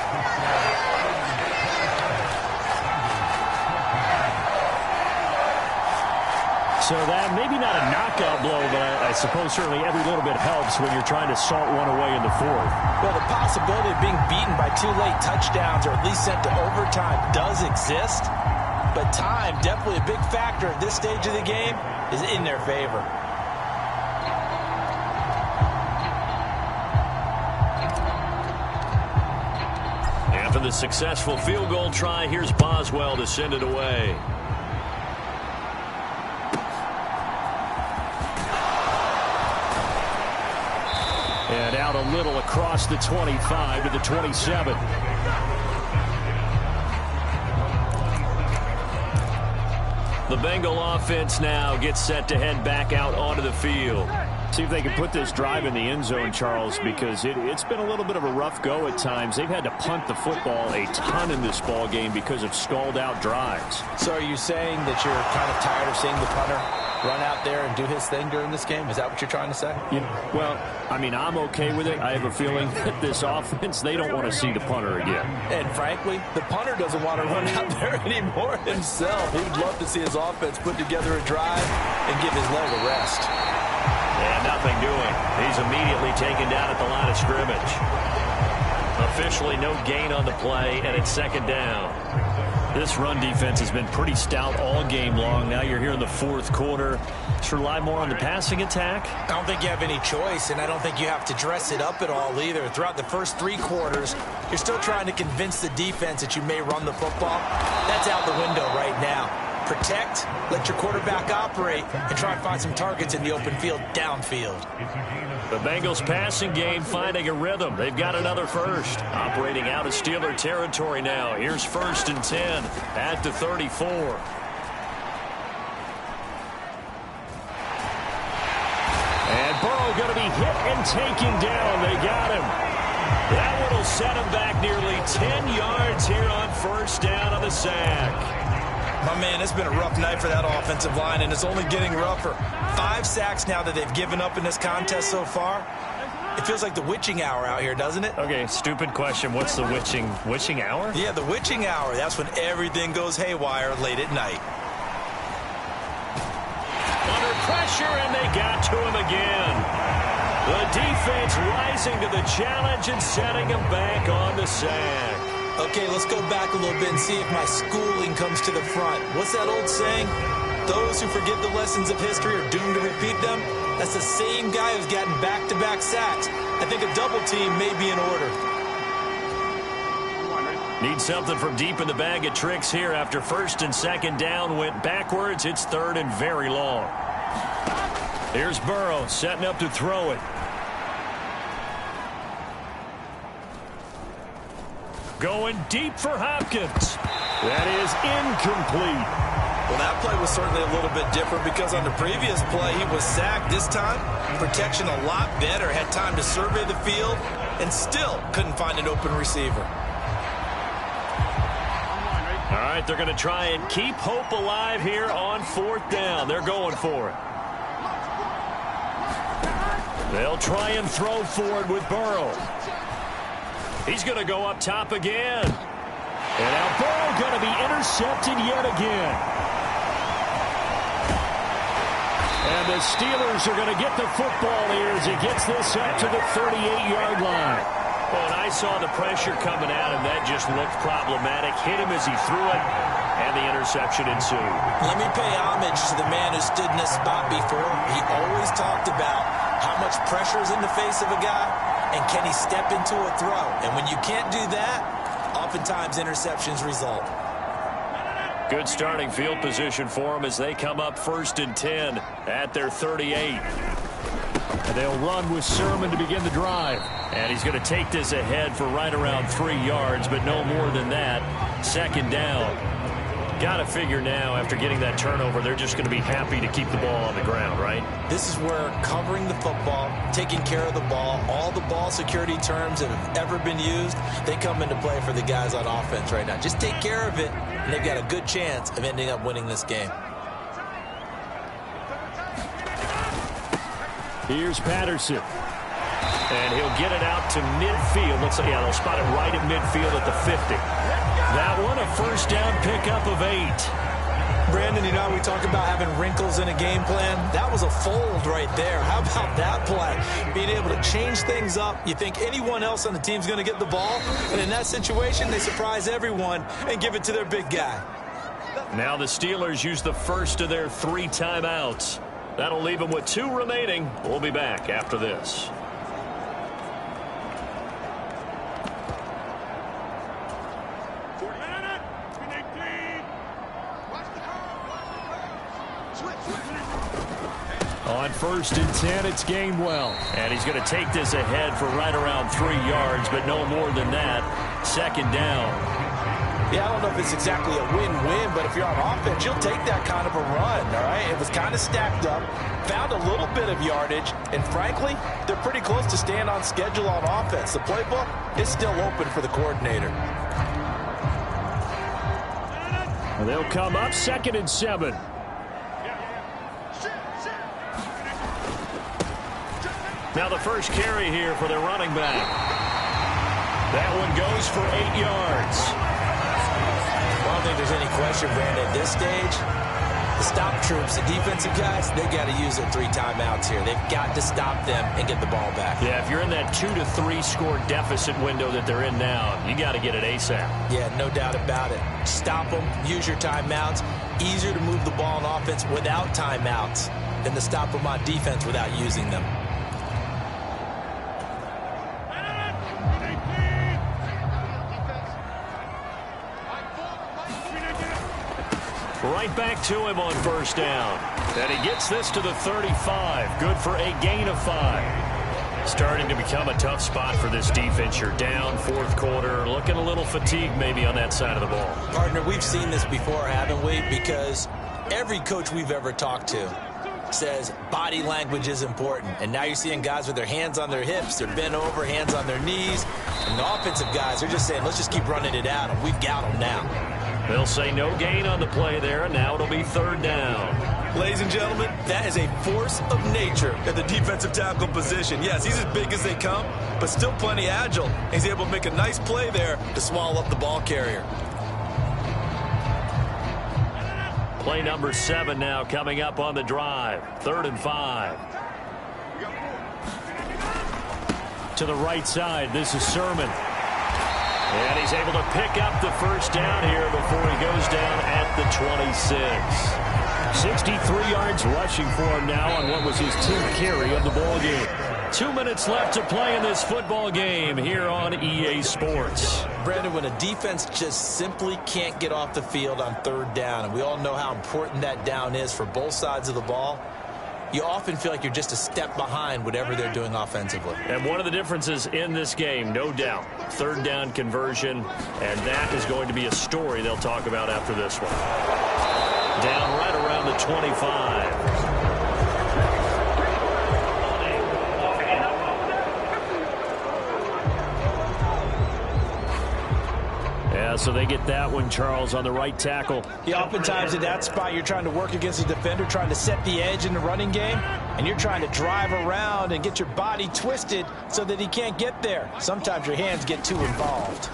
So that maybe not a knockout blow, but I suppose certainly every little bit helps when you're trying to salt one away in the 4th. Well, the possibility of being beaten by 2 late touchdowns or at least sent to overtime does exist, but time, definitely a big factor at this stage of the game, is in their favor. After the successful field goal try, here's Boswell to send it away. And out a little across the 25 to the 27. The Bengal offense now gets set to head back out onto the field. See if they can put this drive in the end zone, Charles, because it's been a little bit of a rough go at times. They've had to punt the football a ton in this ball game because of stalled-out drives. So are you saying that you're kind of tired of seeing the punter run out there and do his thing during this game? Is that what you're trying to say? Yeah, well, I mean, I'm okay with it. I have a feeling that this offense, they don't want to see the punter again. And frankly, the punter doesn't want to run out there anymore himself. He would love to see his offense put together a drive and give his leg a rest. And nothing doing. He's immediately taken down at the line of scrimmage. Officially no gain on the play, and it's second down. This run defense has been pretty stout all game long. Now you're here in the fourth quarter. Should rely more on the passing attack? I don't think you have any choice, and I don't think you have to dress it up at all either. Throughout the first 3 quarters, you're still trying to convince the defense that you may run the football. That's out the window right now. Protect, let your quarterback operate, and try and find some targets in the open field downfield. The Bengals passing game finding a rhythm. They've got another first. Operating out of Steeler territory now. Here's 1st and 10 at the 34. And Burrow going to be hit and taken down. They got him. That one will set him back nearly 10 yards here on 1st down on the sack. My man, it's been a rough night for that offensive line, and it's only getting rougher. 5 sacks now that they've given up in this contest so far. It feels like the witching hour out here, doesn't it? Okay, stupid question. What's the witching hour? Yeah, the witching hour. That's when everything goes haywire late at night. Under pressure, and they got to him again. The defense rising to the challenge and setting him back on the sack. Okay, let's go back a little bit and see if my schooling comes to the front. What's that old saying? Those who forget the lessons of history are doomed to repeat them. That's the same guy who's gotten back-to-back sacks. I think a double team may be in order. Need something from deep in the bag of tricks here after 1st and 2nd down went backwards. It's 3rd and very long. Here's Burrow setting up to throw it. Going deep for Hopkins. That is incomplete. Well, that play was certainly a little bit different because on the previous play, he was sacked. This time, protection a lot better. Had time to survey the field and still couldn't find an open receiver. All right, they're going to try and keep hope alive here on 4th down. They're going for it. They'll try and throw forward with Burrow. He's going to go up top again. And now Burrow going to be intercepted yet again. And the Steelers are going to get the football here as he gets this up to the 38-yard line. Well, and I saw the pressure coming at him. That just looked problematic. Hit him as he threw it, and the interception ensued. Let me pay homage to the man who stood in this spot before. He always talked about how much pressure is in the face of a guy, and can he step into a throw? And when you can't do that, oftentimes interceptions result. Good starting field position for them as they come up 1st and 10 at their 38. And they'll run with Sermon to begin the drive. And he's going to take this ahead for right around 3 yards, but no more than that. 2nd down. Got to figure now, after getting that turnover, they're just going to be happy to keep the ball on the ground, right? This is where covering the football, taking care of the ball, all the ball security terms that have ever been used, they come into play for the guys on offense right now. Just take care of it, and they've got a good chance of ending up winning this game. Here's Patterson. And he'll get it out to midfield. Looks like, yeah, they'll spot it right at midfield at the 50. That one, a 1st down pickup of 8. Brandon, you know how we talk about having wrinkles in a game plan? That was a fold right there. How about that play? Being able to change things up. You think anyone else on the team's going to get the ball? And in that situation, they surprise everyone and give it to their big guy. Now the Steelers use the first of their 3 timeouts. That'll leave them with 2 remaining. We'll be back after this. On 1st and 10, it's Gainwell. And he's going to take this ahead for right around 3 yards, but no more than that. 2nd down. Yeah, I don't know if it's exactly a win-win, but if you're on offense, you'll take that kind of a run, all right? It was kind of stacked up, found a little bit of yardage, and frankly, they're pretty close to staying on schedule on offense. The playbook is still open for the coordinator. They'll come up 2nd and 7. Now the first carry here for their running back. That one goes for 8 yards. I don't think there's any question, Brandon, at this stage, the stop troops, the defensive guys, they got to use their 3 timeouts here. They've got to stop them and get the ball back. Yeah, if you're in that 2 to 3 score deficit window that they're in now, you got to get it ASAP. Yeah, no doubt about it. Stop them, use your timeouts. Easier to move the ball on offense without timeouts than to stop them on defense without using them. Right back to him on 1st down. And he gets this to the 35. Good for a gain of 5. Starting to become a tough spot for this defense. You're down 4th quarter. Looking a little fatigued maybe on that side of the ball. Partner, we've seen this before, haven't we? Because every coach we've ever talked to says body language is important. And now you're seeing guys with their hands on their hips. They're bent over, hands on their knees. And the offensive guys are just saying, let's just keep running it at them. We've got them now. They'll say no gain on the play there, and now it'll be 3rd down. Ladies and gentlemen, that is a force of nature at the defensive tackle position. Yes, he's as big as they come, but still plenty agile. He's able to make a nice play there to swallow up the ball carrier. Play number 7 now coming up on the drive. 3rd and 5. To the right side, this is Sermon. And he's able to pick up the 1st down here before he goes down at the 26. 63 yards rushing for him now on what was his 10th carry of the ball game. 2 minutes left to play in this football game here on EA Sports. Brandon, when a defense just simply can't get off the field on 3rd down, and we all know how important that down is for both sides of the ball, you often feel like you're just a step behind whatever they're doing offensively. And one of the differences in this game, no doubt, 3rd down conversion, and that is going to be a story they'll talk about after this one. Down right around the 25. Yeah, so they get that one, Charles, on the right tackle. Yeah, oftentimes in that spot, you're trying to work against a defender, trying to set the edge in the running game, and you're trying to drive around and get your body twisted so that he can't get there. Sometimes your hands get too involved.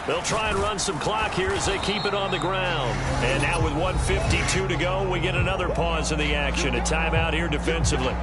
They'll try and run some clock here as they keep it on the ground. And now with 1:52 to go, we get another pause in the action. A timeout here defensively.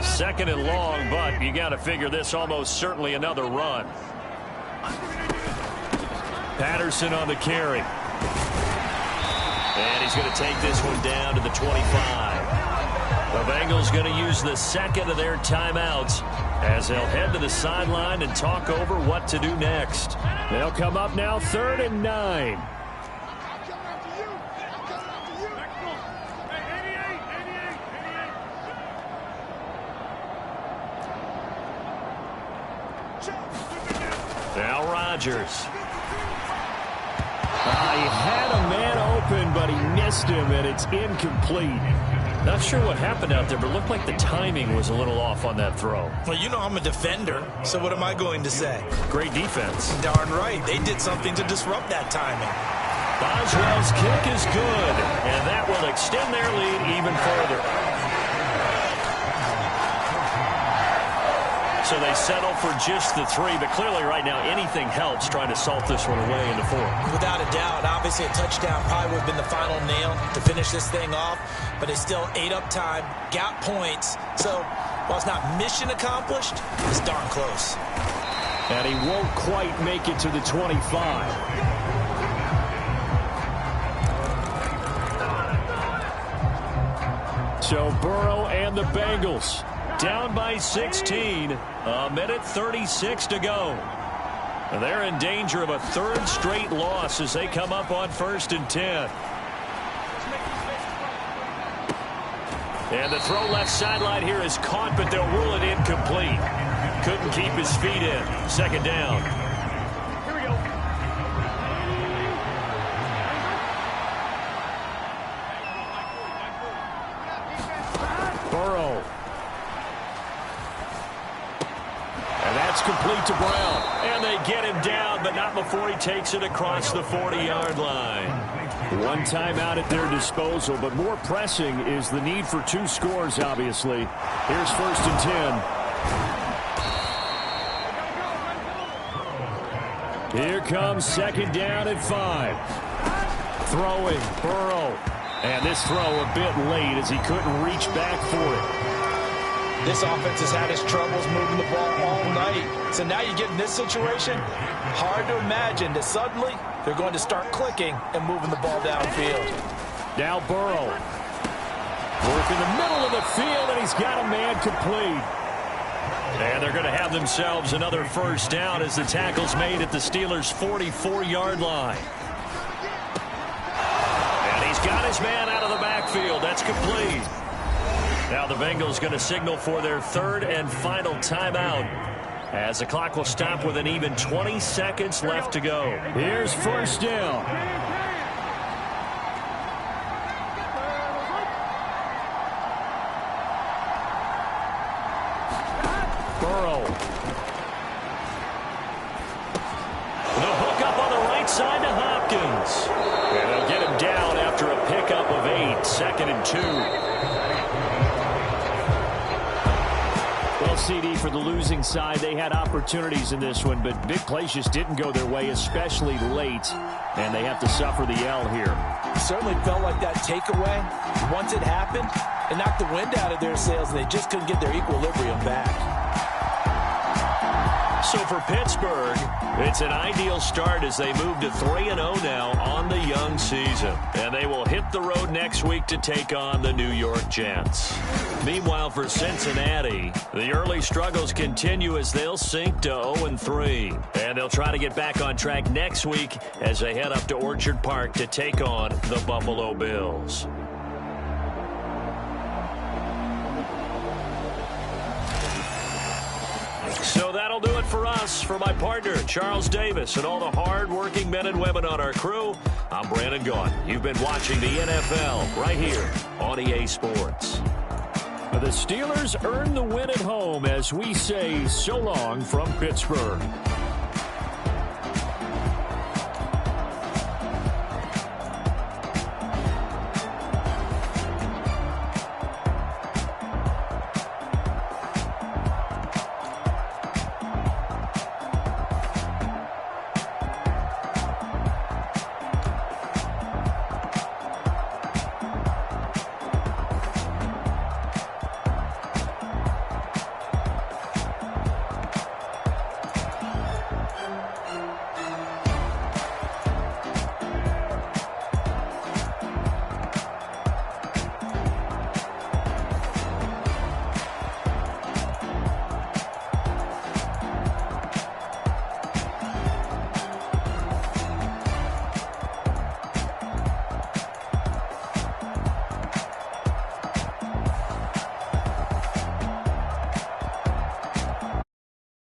Second and long, but you got to figure this almost certainly another run. Patterson on the carry. And he's going to take this one down to the 25. The Bengals going to use the 2nd of their timeouts as they'll head to the sideline and talk over what to do next. They'll come up now 3rd and 9. Now Rodgers. He had a man open, but he missed him, and it's incomplete. Not sure what happened out there, but it looked like the timing was a little off on that throw. Well, you know I'm a defender, so what am I going to say? Great defense. Darn right. They did something to disrupt that timing. Boswell's kick is good, and that will extend their lead even further. So they settle for just the 3, but clearly right now anything helps trying to salt this one away in the 4th. Without a doubt, obviously a touchdown probably would have been the final nail to finish this thing off, but they still ate up time, got points. So while it's not mission accomplished, it's darn close. And he won't quite make it to the 25. So Burrow and the Bengals down by 16. A minute 36 to go. They're in danger of a third straight loss as they come up on 1st and 10. And the throw left sideline here is caught, but they'll rule it incomplete. Couldn't keep his feet in. 2nd down. Here we go. Burrow. And that's complete to Brown. And they get him down, but not before he takes it across the 40-yard line. One timeout at their disposal, but more pressing is the need for 2 scores, obviously. Here's 1st and 10. Here comes 2nd down at 5. Throwing, Burrow. And this throw a bit late as he couldn't reach back for it. This offense has had its troubles moving the ball all night. So now you get in this situation, hard to imagine that suddenly they're going to start clicking and moving the ball downfield. Now Burrow. Work in the middle of the field, and he's got a man complete. And they're going to have themselves another 1st down as the tackle's made at the Steelers' 44-yard line. And he's got his man out of the backfield. That's complete. Now the Bengals going to signal for their 3rd and final timeout as the clock will stop with an even 20 seconds left to go. Here's 1st down. Burrow. The hook up on the right side to Hopkins. And they'll get him down after a pickup of 8. 2nd and 2. Well, CD, for the losing side, they had opportunities in this one, but big plays just didn't go their way, especially late, and they have to suffer the L here. It certainly felt like that takeaway, once it happened, it knocked the wind out of their sails, and they just couldn't get their equilibrium back. So for Pittsburgh, it's an ideal start as they move to 3-0 now on the young season. And they will hit the road next week to take on the New York Jets. Meanwhile, for Cincinnati, the early struggles continue as they'll sink to 0-3. And they'll try to get back on track next week as they head up to Orchard Park to take on the Buffalo Bills. So that'll do it for us. For my partner, Charles Davis, and all the hard-working men and women on our crew, I'm Brandon Gaughan. You've been watching the NFL right here on EA Sports. The Steelers earn the win at home as we say so long from Pittsburgh.